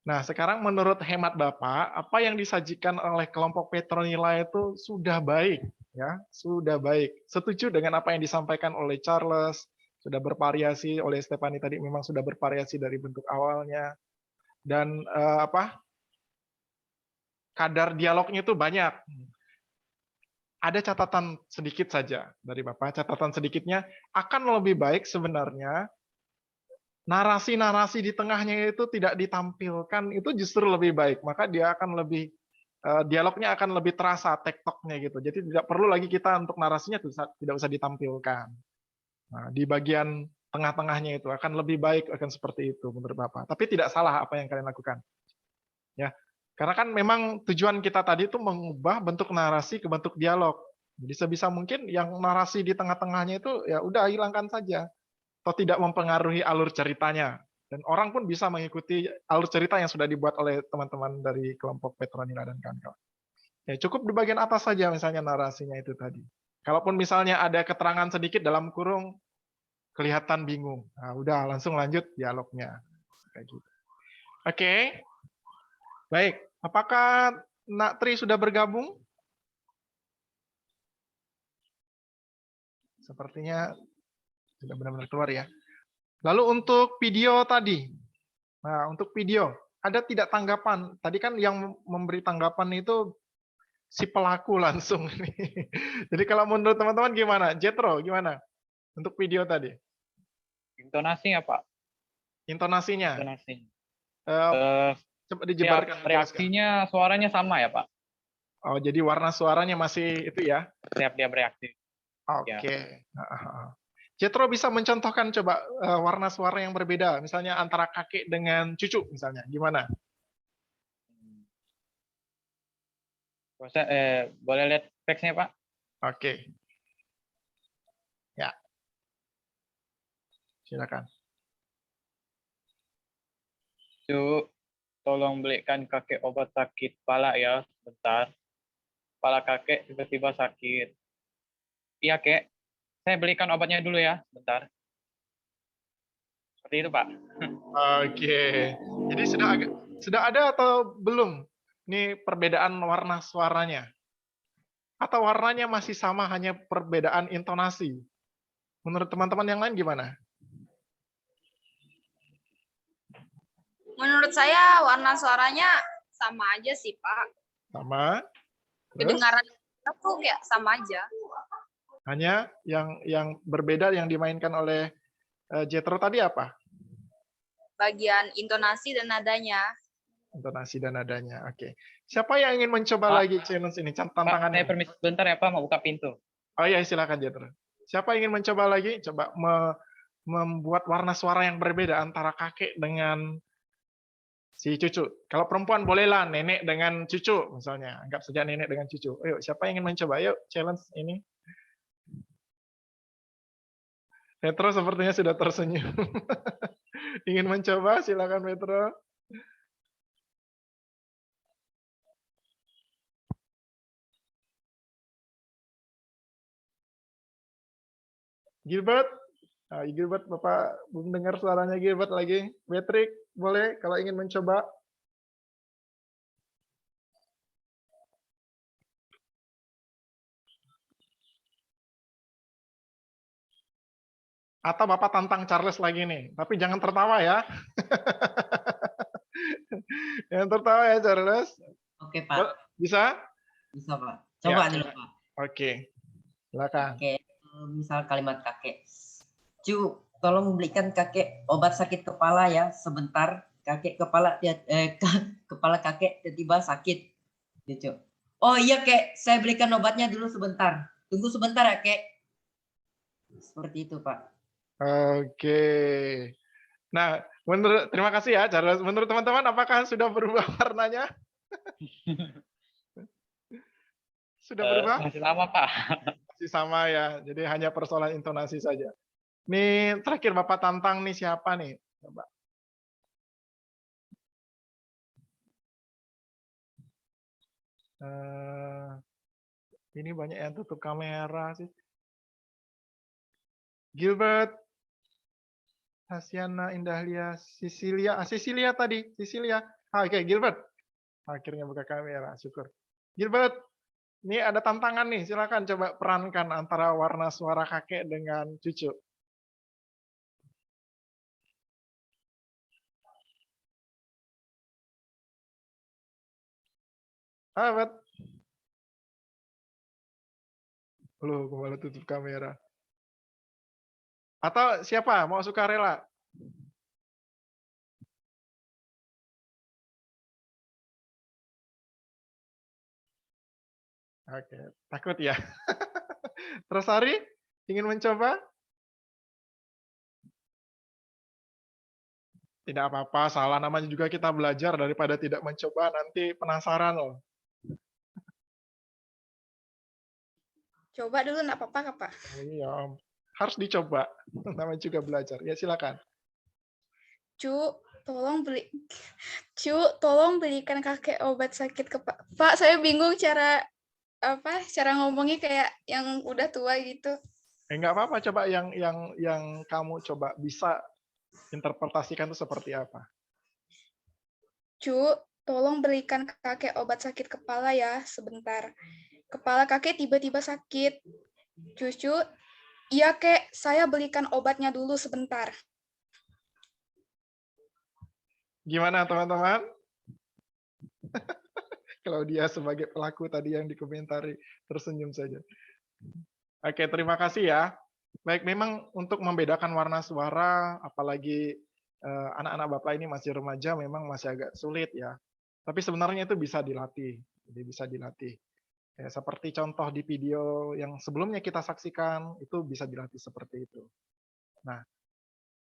Nah, sekarang menurut hemat Bapak, apa yang disajikan oleh kelompok Petronilla itu sudah baik, ya, sudah baik. Setuju dengan apa yang disampaikan oleh Charles, sudah bervariasi oleh Stefani tadi, memang sudah bervariasi dari bentuk awalnya, dan kadar dialognya itu banyak. Ada catatan sedikit saja dari Bapak. Catatan sedikitnya akan lebih baik sebenarnya narasi-narasi di tengahnya itu tidak ditampilkan, itu justru lebih baik. Maka dia akan lebih dialognya akan lebih terasa tektoknya gitu. Jadi tidak perlu lagi kita untuk narasinya tidak usah ditampilkan. Nah, di bagian tengah-tengahnya itu akan lebih baik, akan seperti itu menurut Bapak. Tapi tidak salah apa yang kalian lakukan. Ya. Karena kan memang tujuan kita tadi itu mengubah bentuk narasi ke bentuk dialog. Jadi sebisa mungkin yang narasi di tengah-tengahnya itu ya udah hilangkan saja. Atau tidak mempengaruhi alur ceritanya. Dan orang pun bisa mengikuti alur cerita yang sudah dibuat oleh teman-teman dari kelompok Petronilla dan kawan-kawan. Ya, cukup di bagian atas saja misalnya narasinya itu tadi. Kalaupun misalnya ada keterangan sedikit dalam kurung, kelihatan bingung. Nah, udah langsung lanjut dialognya. Kayak gitu. Oke. Baik, apakah Nak Tri sudah bergabung? Sepertinya sudah benar-benar keluar ya. Lalu untuk video tadi. Nah, untuk video, ada tidak tanggapan? Tadi kan yang memberi tanggapan itu si pelaku langsung. Jadi kalau menurut teman-teman gimana? Jetro, gimana? Untuk video tadi. Intonasi ya, Pak? Intonasinya. Intonasi. Coba dijebarkan. Reaksinya, suaranya sama ya, Pak? Oh, jadi warna suaranya masih itu ya? Setiap dia bereaksi. Oke. Jetro bisa mencontohkan coba warna suara yang berbeda, misalnya antara kakek dengan cucu, misalnya, gimana? Boleh lihat teksnya, Pak? Oke. Ya. Silakan. Cuk, tolong belikan kakek obat sakit kepala ya, sebentar. Kepala kakek tiba-tiba sakit. Iya, Kek. Saya belikan obatnya dulu ya, sebentar. Seperti itu, Pak. Oke. Jadi sudah ada atau belum? Ini perbedaan warna suaranya. Atau warnanya masih sama, hanya perbedaan intonasi? Menurut teman-teman yang lain gimana? Menurut saya warna suaranya sama aja sih, Pak. Sama. Terus Kedengaran kita tuh kayak sama aja. hanya yang berbeda yang dimainkan oleh Jethro tadi apa? Bagian intonasi dan nadanya. Intonasi dan nadanya. Oke. Siapa yang ingin mencoba Pak. lagi challenge ini? Pak, Tantangan saya ini. permisi bentar ya Pak, mau buka pintu. Oh iya, silakan Jethro. Siapa yang ingin mencoba lagi? Coba membuat warna suara yang berbeda antara kakek dengan si cucu. Kalau perempuan bolehlah nenek dengan cucu misalnya. Anggap saja nenek dengan cucu. Ayo, siapa yang ingin mencoba? Ayo, challenge ini. Petro sepertinya sudah tersenyum. Ingin mencoba? Silakan Petro. Gilbert? Nah, Gilbert, Bapak belum dengar suaranya Gilbert lagi. Patrick, boleh kalau ingin mencoba? Atau Bapak tantang Charles lagi nih, tapi jangan tertawa ya. Jangan tertawa ya Charles. Oke, Pak. Bisa? Bisa, Pak. Coba Ya, dulu, coba. Pak. Oke, silakan. Oke, misal kalimat kakek. Cu, tolong belikan kakek obat sakit kepala ya, sebentar. Kakek kepala kakek tiba-tiba sakit. Cucu. Oh iya, Kek. Saya belikan obatnya dulu sebentar. Tunggu sebentar ya, Kek. Seperti itu, Pak. Oke. Nah, terima kasih ya, Charles. Menurut teman-teman, apakah sudah berubah warnanya? Sudah berubah? Masih lama Pak. Masih sama ya. Jadi hanya persoalan intonasi saja. Nih terakhir Bapak tantang nih siapa nih? Coba. Ini banyak yang tutup kamera sih. Gilbert, Hasiana, Indahlia, Cecilia tadi, Cecilia. Oke, Gilbert. Akhirnya buka kamera, syukur. Gilbert, ini ada tantangan nih, silakan coba perankan antara warna suara kakek dengan cucu. Bet. Loh, kembali tutup kamera. Atau siapa mau sukarela? Oke, takut ya. Terus Ari, ingin mencoba? Tidak apa-apa, salah namanya juga kita belajar daripada tidak mencoba, nanti penasaran loh. Coba dulu, enggak apa-apa, Pak. Iya, harus dicoba. Namanya juga belajar. Ya, silakan. Cu, tolong belikan kakek obat sakit kepala. Pak, saya bingung cara ngomongnya kayak yang udah tua gitu. Enggak apa-apa, coba yang kamu coba bisa interpretasikan itu seperti apa. Cu, tolong belikan kakek obat sakit kepala ya, sebentar. Kepala kakek tiba-tiba sakit. Cucu, iya kek, saya belikan obatnya dulu sebentar. Gimana teman-teman? Kalau dia sebagai pelaku tadi yang dikomentari, tersenyum saja. Oke, terima kasih ya. Baik, memang untuk membedakan warna suara, apalagi anak-anak Bapak ini masih remaja, memang masih agak sulit ya. Tapi sebenarnya itu bisa dilatih. Jadi bisa dilatih. Ya, seperti contoh di video yang sebelumnya kita saksikan, itu bisa dilatih seperti itu. Nah,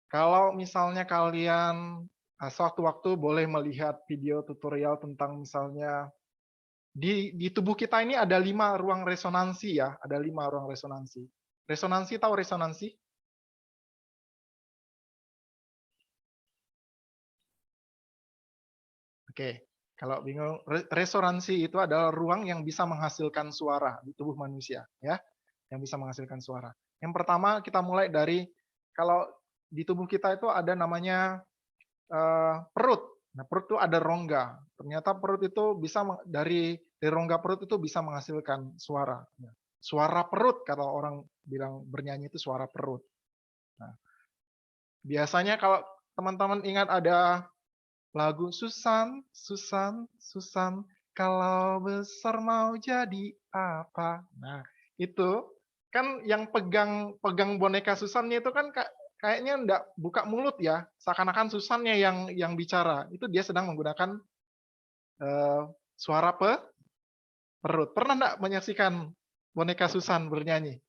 kalau misalnya kalian sewaktu-waktu boleh melihat video tutorial tentang misalnya di tubuh kita ini ada 5 ruang resonansi ya, ada 5 ruang resonansi. Resonansi, tahu resonansi? Oke, kalau bingung, resonansi itu adalah ruang yang bisa menghasilkan suara di tubuh manusia, ya, yang bisa menghasilkan suara. Yang pertama kita mulai dari kalau di tubuh kita itu ada namanya perut. Nah, perut itu ada rongga. Ternyata perut itu bisa dari rongga perut itu bisa menghasilkan suara. Suara perut kalau orang bilang bernyanyi itu suara perut. Nah, biasanya kalau teman-teman ingat ada lagu Susan, Susan, Susan, kalau besar mau jadi apa? Nah, itu kan yang pegang boneka Susannya itu kan kayaknya enggak buka mulut ya, seakan-akan Susannya yang bicara. Itu dia sedang menggunakan suara perut. Pernah enggak menyaksikan boneka Susan bernyanyi?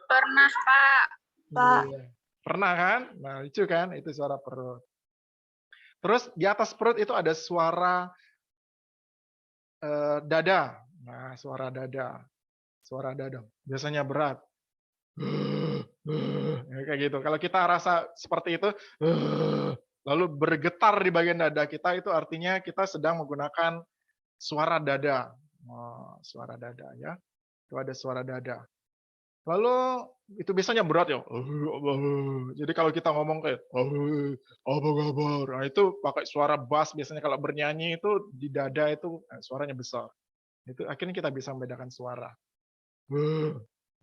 Pernah, Pak. Pak. Iya. Pernah kan? Nah, lucu kan? Itu suara perut. Terus di atas perut itu ada suara dada. Nah, suara dada. Suara dada. Biasanya berat. Ya, kayak gitu. Kalau kita rasa seperti itu, lalu bergetar di bagian dada kita, itu artinya kita sedang menggunakan suara dada. Oh, suara dada ya. Itu ada suara dada. Lalu itu biasanya berat ya. Jadi kalau kita ngomong kayak apa kabar? Nah, itu pakai suara bass biasanya kalau bernyanyi itu di dada itu suaranya besar. Itu akhirnya kita bisa membedakan suara.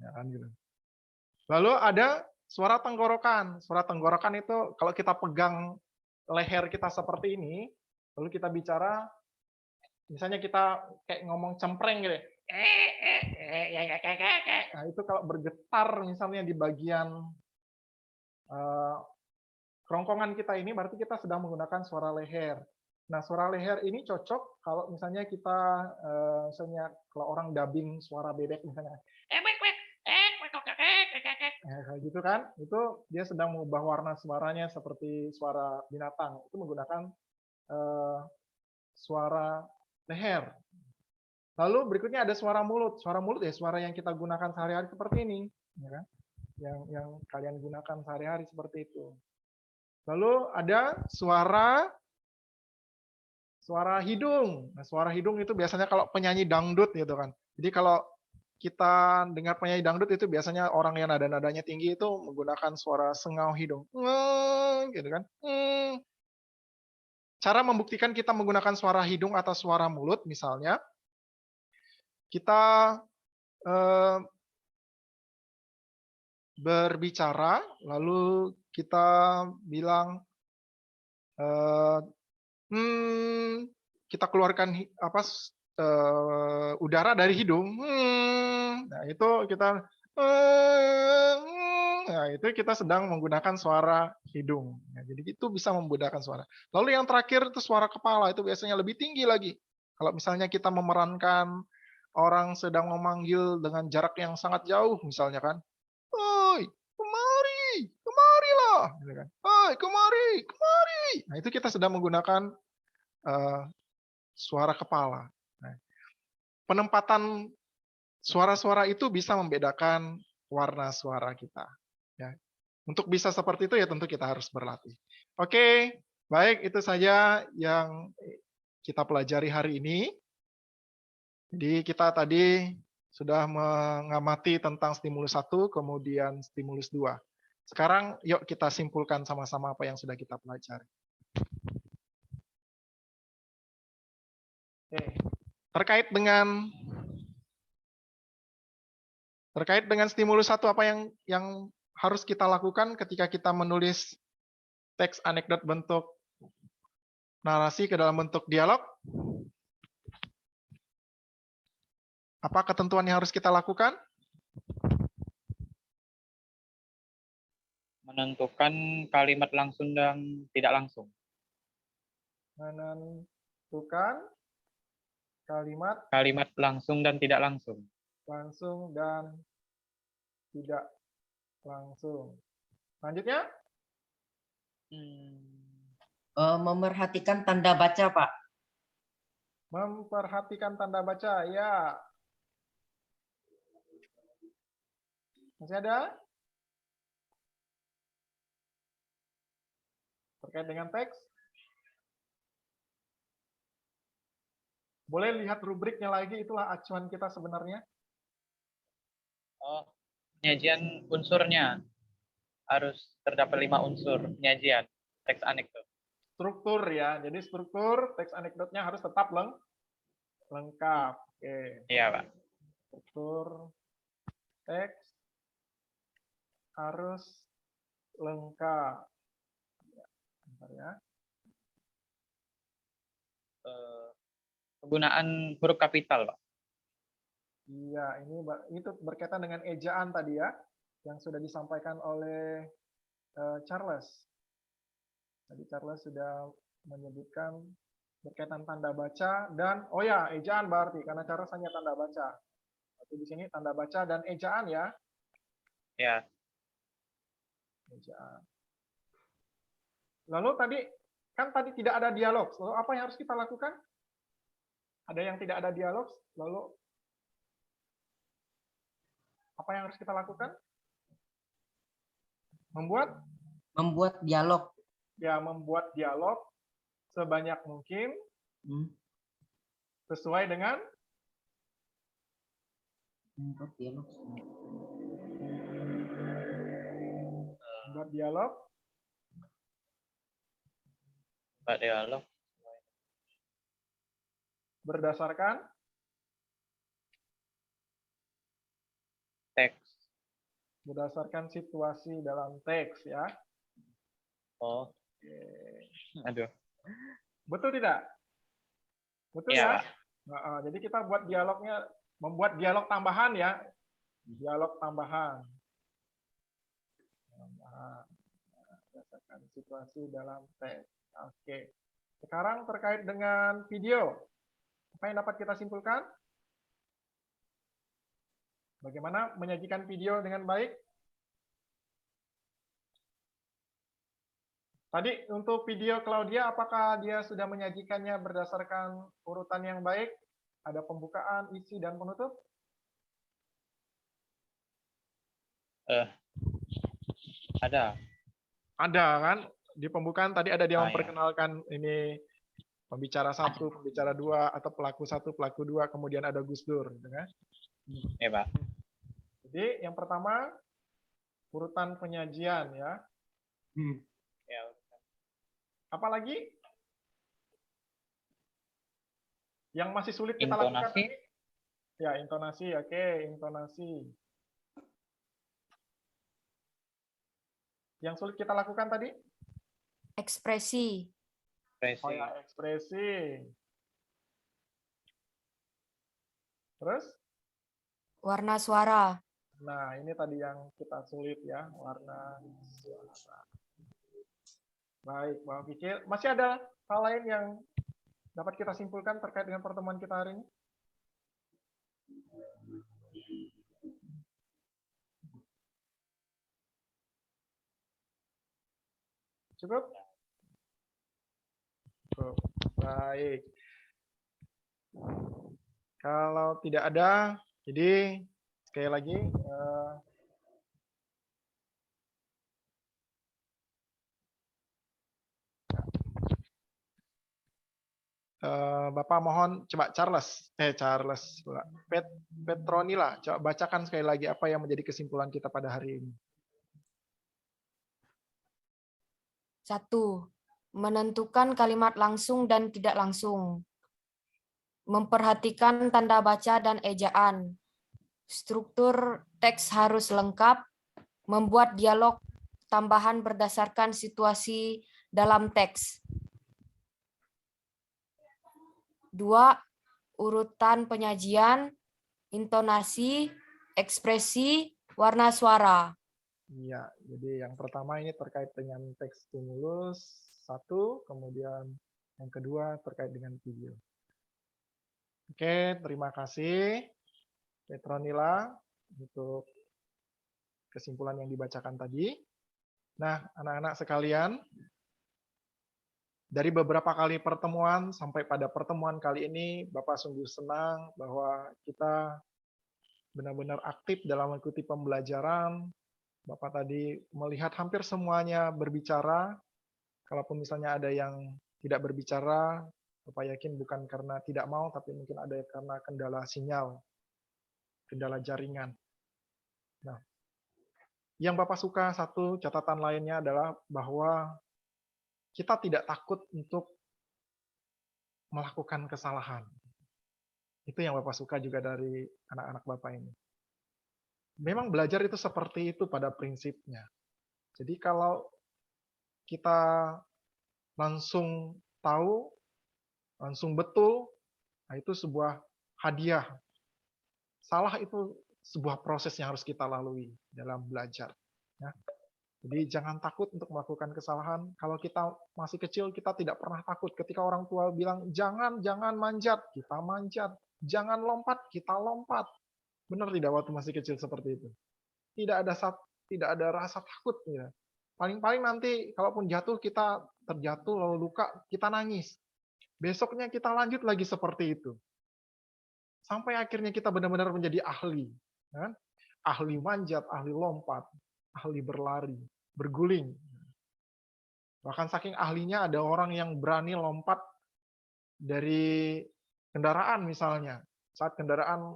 Ya kan gitu. Lalu ada suara tenggorokan. Suara tenggorokan itu kalau kita pegang leher kita seperti ini, lalu kita bicara, misalnya kita kayak ngomong cempreng gitu. Nah, itu kalau bergetar misalnya di bagian kerongkongan kita ini, berarti kita sedang menggunakan suara leher. Nah, suara leher ini cocok kalau misalnya kita, misalnya kalau orang dubbing suara bebek misalnya, kayak gitu kan, itu dia sedang mengubah warna suaranya seperti suara binatang. Itu menggunakan suara leher. Lalu berikutnya ada suara mulut. Suara mulut ya suara yang kita gunakan sehari-hari seperti ini, ya kan? Yang kalian gunakan sehari-hari seperti itu. Lalu ada suara hidung. Nah, suara hidung itu biasanya kalau penyanyi dangdut gitu kan. Jadi kalau kita dengar penyanyi dangdut itu biasanya orang yang nada-nadanya tinggi itu menggunakan suara sengau hidung. Gitu kan. Cara membuktikan kita menggunakan suara hidung atau suara mulut misalnya, kita berbicara, lalu kita bilang, kita keluarkan udara dari hidung. Nah, itu kita, nah, itu kita sedang menggunakan suara hidung. Nah, jadi itu bisa membedakan suara. Lalu yang terakhir itu suara kepala, itu biasanya lebih tinggi lagi. Kalau misalnya kita memerankan orang sedang memanggil dengan jarak yang sangat jauh, misalnya kan, "Oi, kemari, kemarilah," gitu kan. "Oi, kemari, kemari." Nah, itu kita sedang menggunakan suara kepala. Nah, penempatan suara-suara itu bisa membedakan warna suara kita. Ya. Untuk bisa seperti itu ya tentu kita harus berlatih. Oke, baik itu saja yang kita pelajari hari ini. Jadi kita tadi sudah mengamati tentang stimulus 1, kemudian stimulus 2. Sekarang yuk kita simpulkan sama-sama apa yang sudah kita pelajari. Oke. Terkait dengan stimulus 1, apa yang harus kita lakukan ketika kita menulis teks anekdot bentuk narasi ke dalam bentuk dialog? Apa ketentuan yang harus kita lakukan? Menentukan kalimat langsung dan tidak langsung. Menentukan kalimat langsung dan tidak langsung. Langsung dan tidak langsung. Selanjutnya? Memerhatikan tanda baca, Pak. Memperhatikan tanda baca, ya. Masih ada? Terkait dengan teks? Boleh lihat rubriknya lagi, itulah acuan kita sebenarnya. Oh, penyajian unsurnya harus terdapat 5 unsur penyajian teks anekdot. Struktur ya, jadi struktur teks anekdotnya harus tetap lengkap. Oke. Iya, Pak. Struktur teks harus lengkap. Bentar ya. Penggunaan huruf kapital, Pak. Iya, itu berkaitan dengan ejaan tadi ya, yang sudah disampaikan oleh Charles. Tadi Charles sudah menyebutkan berkaitan tanda baca dan oh ya, ejaan berarti karena Charles hanya tanda baca. Berarti di sini tanda baca dan ejaan ya. Ya. Ejaan. Lalu tadi tidak ada dialog. Lalu apa yang harus kita lakukan? Ada yang tidak ada dialog, lalu apa yang harus kita lakukan? Membuat dialog. Ya, membuat dialog sebanyak mungkin sesuai dengan membuat dialog berdasarkan teks. Berdasarkan situasi dalam teks ya. Oh. Aduh. Betul tidak? Betul ya? Nah, jadi kita membuat dialog tambahan ya. Dialog tambahan. Berdasarkan situasi dalam teks. Oke. Sekarang terkait dengan video. Apa yang dapat kita simpulkan? Bagaimana menyajikan video dengan baik? Tadi untuk video Claudia, apakah dia sudah menyajikannya berdasarkan urutan yang baik? Ada pembukaan, isi, dan penutup? Ada. Ada kan? Di pembukaan tadi ada dia memperkenalkan ini pembicara 1, pembicara 2, atau pelaku 1, pelaku 2, kemudian ada Gus Dur. Gitu kan? Ya, Pak. Jadi yang pertama, urutan penyajian ya. Ya. Apalagi? Yang masih sulit kita lakukan? Ya, intonasi. Oke, intonasi. Yang sulit kita lakukan tadi? Ekspresi. Oh ya, ekspresi. Terus? Warna suara. Nah, ini tadi yang kita sulit ya, warna suara. Baik, Mbak Vicky. Masih ada hal lain yang dapat kita simpulkan terkait dengan pertemuan kita hari ini? Cukup? Cukup. Baik. Kalau tidak ada, jadi sekali lagi, Bapak mohon coba Petronila, coba bacakan sekali lagi apa yang menjadi kesimpulan kita pada hari ini. 1. Menentukan kalimat langsung dan tidak langsung. Memperhatikan tanda baca dan ejaan. Struktur teks harus lengkap. Membuat dialog tambahan berdasarkan situasi dalam teks. 2. Urutan penyajian, intonasi, ekspresi, warna suara. Iya, jadi yang pertama ini terkait dengan teks stimulus 1, kemudian yang kedua terkait dengan video. Oke, terima kasih Petronila untuk kesimpulan yang dibacakan tadi. Nah, anak-anak sekalian, dari beberapa kali pertemuan sampai pada pertemuan kali ini, Bapak sungguh senang bahwa kita benar-benar aktif dalam mengikuti pembelajaran. Bapak tadi melihat hampir semuanya berbicara. Kalaupun misalnya ada yang tidak berbicara, Bapak yakin bukan karena tidak mau, tapi mungkin ada karena kendala sinyal, kendala jaringan. Nah, yang Bapak suka satu catatan lainnya adalah bahwa kita tidak takut untuk melakukan kesalahan. Itu yang Bapak suka juga dari anak-anak Bapak ini. Memang belajar itu seperti itu pada prinsipnya. Jadi kalau kita langsung tahu, langsung betul, nah itu sebuah hadiah. Salah itu sebuah proses yang harus kita lalui dalam belajar. Ya. Jadi jangan takut untuk melakukan kesalahan. Kalau kita masih kecil, kita tidak pernah takut. Ketika orang tua bilang, jangan manjat, kita manjat. Jangan lompat, kita lompat. Benar tidak waktu masih kecil seperti itu? Tidak ada rasa takut. Ya. Paling-paling nanti, kalaupun jatuh, kita terjatuh, lalu luka, kita nangis. Besoknya kita lanjut lagi seperti itu. Sampai akhirnya kita benar-benar menjadi ahli. Kan? Ahli manjat, ahli lompat, ahli berlari, berguling. Bahkan saking ahlinya ada orang yang berani lompat dari kendaraan misalnya. Saat kendaraan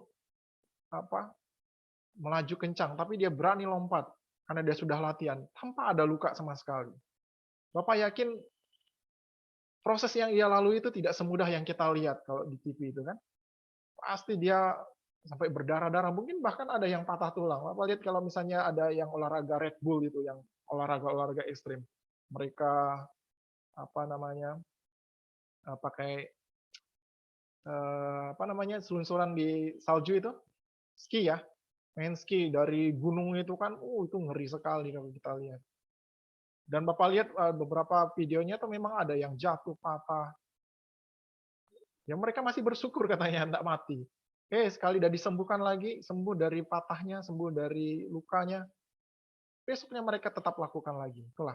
melaju kencang, tapi dia berani lompat karena dia sudah latihan, tanpa ada luka sama sekali. Bapak yakin proses yang ia lalui itu tidak semudah yang kita lihat kalau di TV itu kan. Pasti dia sampai berdarah-darah, mungkin bahkan ada yang patah tulang. Bapak lihat kalau misalnya ada yang olahraga Red Bull itu, yang olahraga ekstrim, mereka pakai selunsuran di salju itu, ski ya, main ski dari gunung itu kan, itu ngeri sekali kalau kita lihat. Dan Bapak lihat beberapa videonya tuh memang ada yang jatuh, patah. Ya mereka masih bersyukur katanya tidak mati. Sekali udah disembuhkan lagi, sembuh dari patahnya, sembuh dari lukanya. Besoknya mereka tetap lakukan lagi. Itulah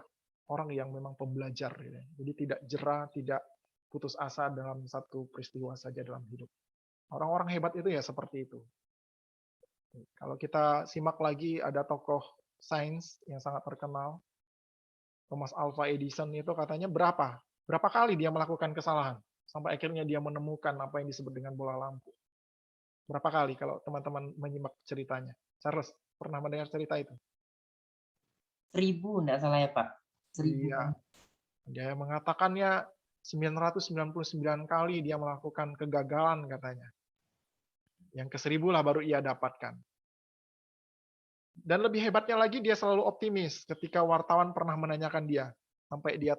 orang yang memang pembelajar. Jadi tidak jera, tidak putus asa dalam satu peristiwa saja dalam hidup. Orang-orang hebat itu ya seperti itu. Kalau kita simak lagi, ada tokoh sains yang sangat terkenal, Thomas Alva Edison itu katanya berapa kali dia melakukan kesalahan sampai akhirnya dia menemukan apa yang disebut dengan bola lampu. Berapa kali kalau teman-teman menyimak ceritanya? Charles, pernah mendengar cerita itu? 1000 enggak salah ya Pak? 1000. Iya. Dia mengatakannya 999 kali dia melakukan kegagalan katanya. Yang ke-1000 lah baru ia dapatkan. Dan lebih hebatnya lagi dia selalu optimis ketika wartawan pernah menanyakan dia. Sampai dia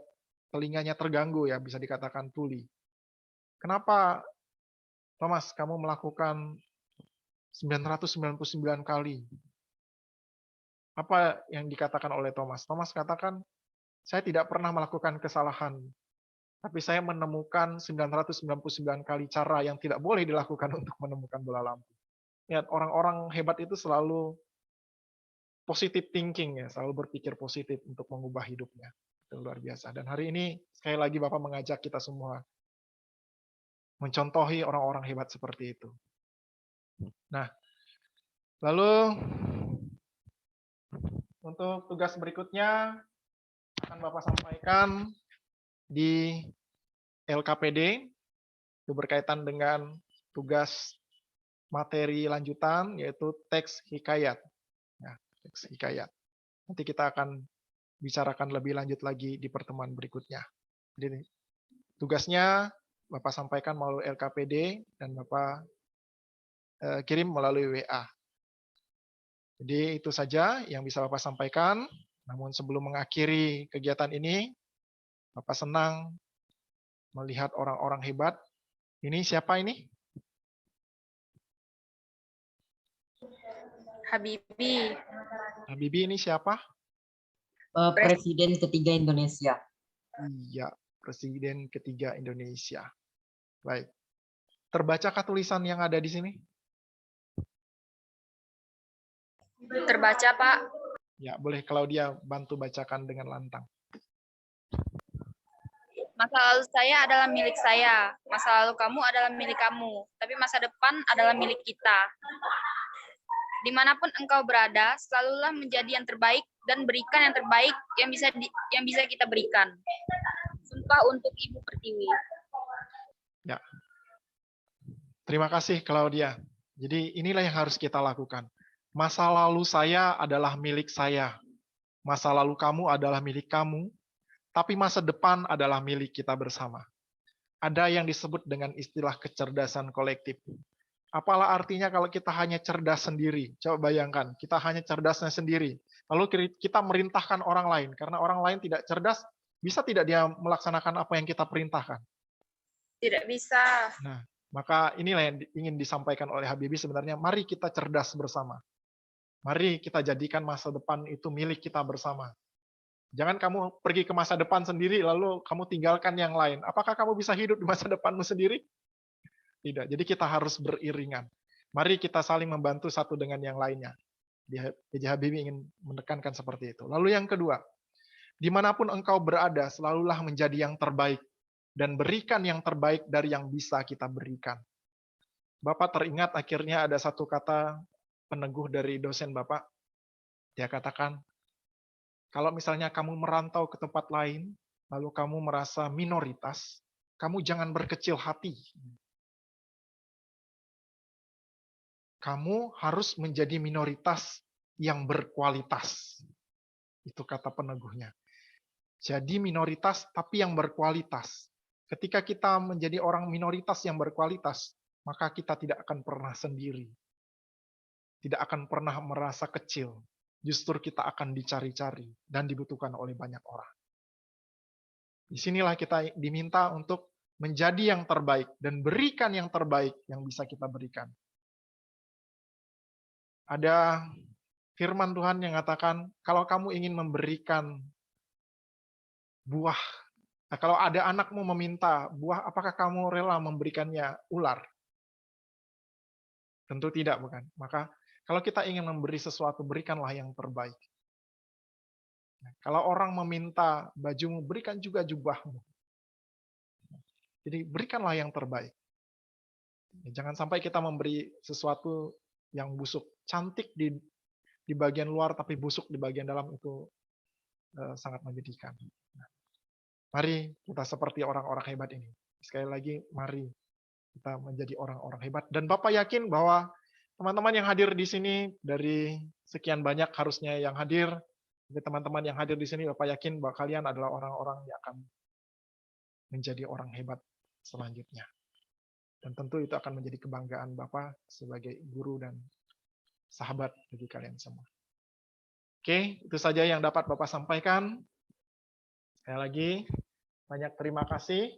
telinganya terganggu ya, bisa dikatakan tuli. Kenapa Thomas kamu melakukan 999 kali? Apa yang dikatakan oleh Thomas? Thomas katakan, saya tidak pernah melakukan kesalahan, tapi saya menemukan 999 kali cara yang tidak boleh dilakukan untuk menemukan bola lampu. Lihat, orang-orang hebat itu selalu positive thinking ya, selalu berpikir positif untuk mengubah hidupnya. Itu luar biasa. Dan hari ini sekali lagi Bapak mengajak kita semua mencontohi orang-orang hebat seperti itu. Nah, lalu untuk tugas berikutnya akan Bapak sampaikan di LKPD, itu berkaitan dengan tugas materi lanjutan, yaitu teks hikayat. Nah, teks hikayat. Nanti kita akan bicarakan lebih lanjut lagi di pertemuan berikutnya. Jadi tugasnya Bapak sampaikan melalui LKPD dan Bapak kirim melalui WA. Jadi itu saja yang bisa Bapak sampaikan. Namun sebelum mengakhiri kegiatan ini, Bapak senang melihat orang-orang hebat. Ini siapa ini? Habibie. Habibie ini siapa? Presiden ketiga Indonesia. Iya, Presiden ketiga Indonesia. Baik. Terbacakah tulisan yang ada di sini? Terbaca, Pak. Ya, boleh Claudia bantu bacakan dengan lantang. Masa lalu saya adalah milik saya, masa lalu kamu adalah milik kamu, tapi masa depan adalah milik kita. Dimanapun engkau berada, selalulah menjadi yang terbaik dan berikan yang terbaik yang bisa kita berikan. Sumpah untuk Ibu Pertiwi. Ya. Terima kasih Claudia. Jadi inilah yang harus kita lakukan. Masa lalu saya adalah milik saya. Masa lalu kamu adalah milik kamu. Tapi masa depan adalah milik kita bersama. Ada yang disebut dengan istilah kecerdasan kolektif. Apalah artinya kalau kita hanya cerdas sendiri? Coba bayangkan, kita hanya cerdasnya sendiri. Lalu kita merintahkan orang lain. Karena orang lain tidak cerdas, Bisa tidak dia melaksanakan apa yang kita perintahkan? Tidak bisa. Nah, maka inilah yang ingin disampaikan oleh Habibie sebenarnya. Mari kita cerdas bersama. Mari kita jadikan masa depan itu milik kita bersama. Jangan kamu pergi ke masa depan sendiri, lalu kamu tinggalkan yang lain. Apakah kamu bisa hidup di masa depanmu sendiri? Tidak. Jadi kita harus beriringan. Mari kita saling membantu satu dengan yang lainnya. B.J. Habibie ingin menekankan seperti itu. Lalu yang kedua, dimanapun engkau berada, selalulah menjadi yang terbaik. Dan berikan yang terbaik dari yang bisa kita berikan. Bapak teringat akhirnya ada satu kata peneguh dari dosen Bapak. Dia katakan, kalau misalnya kamu merantau ke tempat lain, lalu kamu merasa minoritas, kamu jangan berkecil hati. Kamu harus menjadi minoritas yang berkualitas. Itu kata peneguhnya. Jadi minoritas tapi yang berkualitas. Ketika kita menjadi orang minoritas yang berkualitas, maka kita tidak akan pernah sendiri. Tidak akan pernah merasa kecil. Justru kita akan dicari-cari dan dibutuhkan oleh banyak orang. Disinilah kita diminta untuk menjadi yang terbaik dan berikan yang terbaik yang bisa kita berikan. Ada firman Tuhan yang mengatakan, kalau kamu ingin memberikan buah, nah kalau ada anakmu meminta buah, apakah kamu rela memberikannya ular? Tentu tidak, bukan? Maka kalau kita ingin memberi sesuatu, berikanlah yang terbaik. Kalau orang meminta bajumu, berikan juga jubahmu. Jadi berikanlah yang terbaik. Jangan sampai kita memberi sesuatu yang busuk. Cantik di bagian luar, tapi busuk di bagian dalam, itu sangat menyedihkan. Mari kita seperti orang-orang hebat ini. Sekali lagi, mari kita menjadi orang-orang hebat. Dan Bapak yakin bahwa teman-teman yang hadir di sini, dari sekian banyak harusnya yang hadir, teman-teman yang hadir di sini, Bapak yakin bahwa kalian adalah orang-orang yang akan menjadi orang hebat selanjutnya. Dan tentu itu akan menjadi kebanggaan Bapak sebagai guru dan sahabat bagi kalian semua. Oke, itu saja yang dapat Bapak sampaikan. Sekali lagi, banyak terima kasih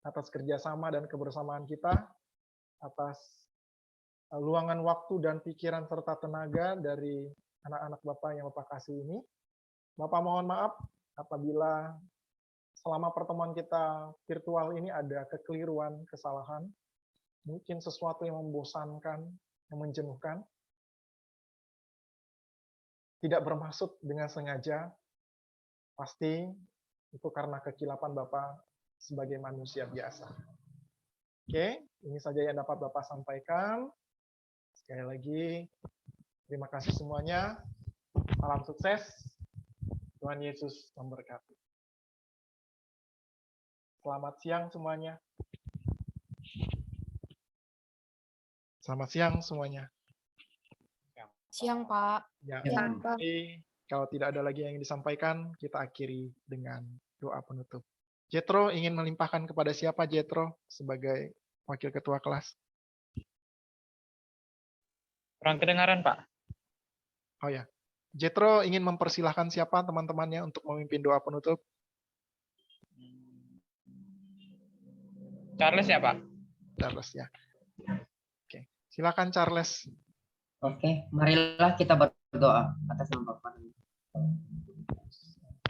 atas kerjasama dan kebersamaan kita, atas luangan waktu dan pikiran serta tenaga dari anak-anak Bapak yang Bapak kasih ini. Bapak mohon maaf apabila selama pertemuan kita virtual ini ada kekeliruan, kesalahan, mungkin sesuatu yang membosankan, yang menjenuhkan. Tidak bermaksud dengan sengaja, pasti itu karena kekilapan Bapak sebagai manusia biasa. Oke, ini saja yang dapat Bapak sampaikan. Sekali lagi, terima kasih semuanya. Salam sukses. Tuhan Yesus memberkati. Selamat siang semuanya. Selamat siang semuanya. Siang, Pak. Ya, Siang, Pak. jadi kalau tidak ada lagi yang ingin disampaikan, kita akhiri dengan doa penutup. Jetro ingin melimpahkan kepada siapa, Jetro, sebagai wakil ketua kelas? Kurang kedengaran, Pak. Oh ya, Jetro ingin mempersilahkan siapa teman-temannya untuk memimpin doa penutup? Charles ya, Pak? Charles ya. Oke, silakan Charles. Oke, marilah kita berdoa atas nama Bapa.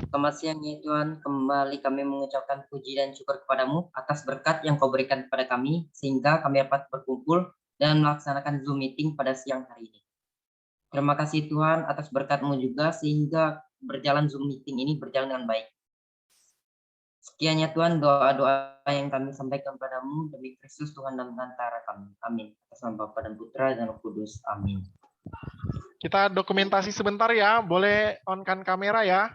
Selamat siang ya Tuhan, kembali kami mengucapkan puji dan syukur kepadamu atas berkat yang kau berikan kepada kami, sehingga kami dapat berkumpul dan melaksanakan Zoom meeting pada siang hari ini. Terima kasih Tuhan atas berkat-Mu juga, sehingga berjalan Zoom meeting ini berjalan dengan baik. Sekian ya Tuhan doa-doa yang kami sampaikan padamu demi Kristus Tuhan dan antara kami. Amin. Atas nama Bapa dan Putra dan Roh Kudus. Amin. Kita dokumentasi sebentar ya. Boleh on-kan kamera ya.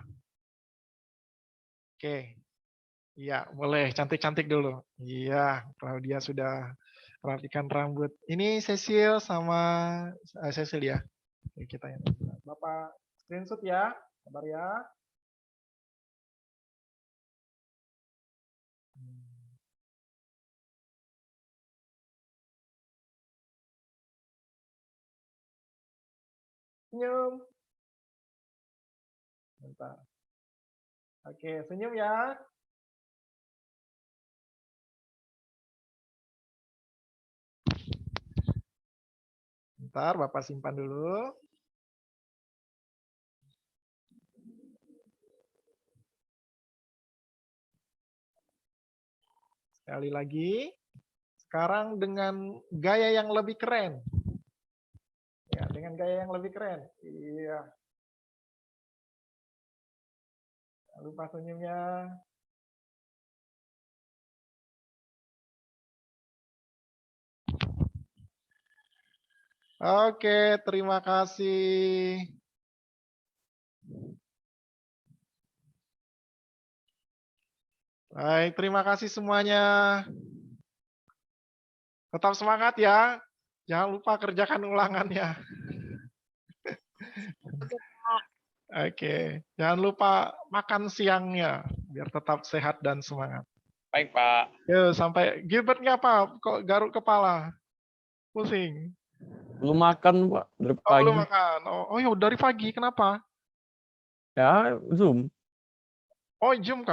Oke. Iya, boleh. Cantik-cantik dulu. Iya, Claudia sudah rapikan rambut. Ini Cecil sama Cecil ya. Oke, kita yang Bapak screenshot ya. Sabar ya. Senyum. Bentar. Oke, senyum ya. Bentar, Bapak simpan dulu. Sekali lagi. Sekarang dengan gaya yang lebih keren. Ya, dengan gaya yang lebih keren. Iya. Jangan lupa senyumnya. Oke, terima kasih. Baik, terima kasih semuanya. Tetap semangat ya. Jangan lupa kerjakan ulangannya. Oke, jangan lupa makan siangnya biar tetap sehat dan semangat. Baik, Pak. Yuk, sampai Gilbert ngapa? Kok garuk kepala? Pusing. Belum makan, Pak, dari Oh, belum pagi. makan. Oh, ya dari pagi. Kenapa? Ya, Zoom. Oh, Zoom.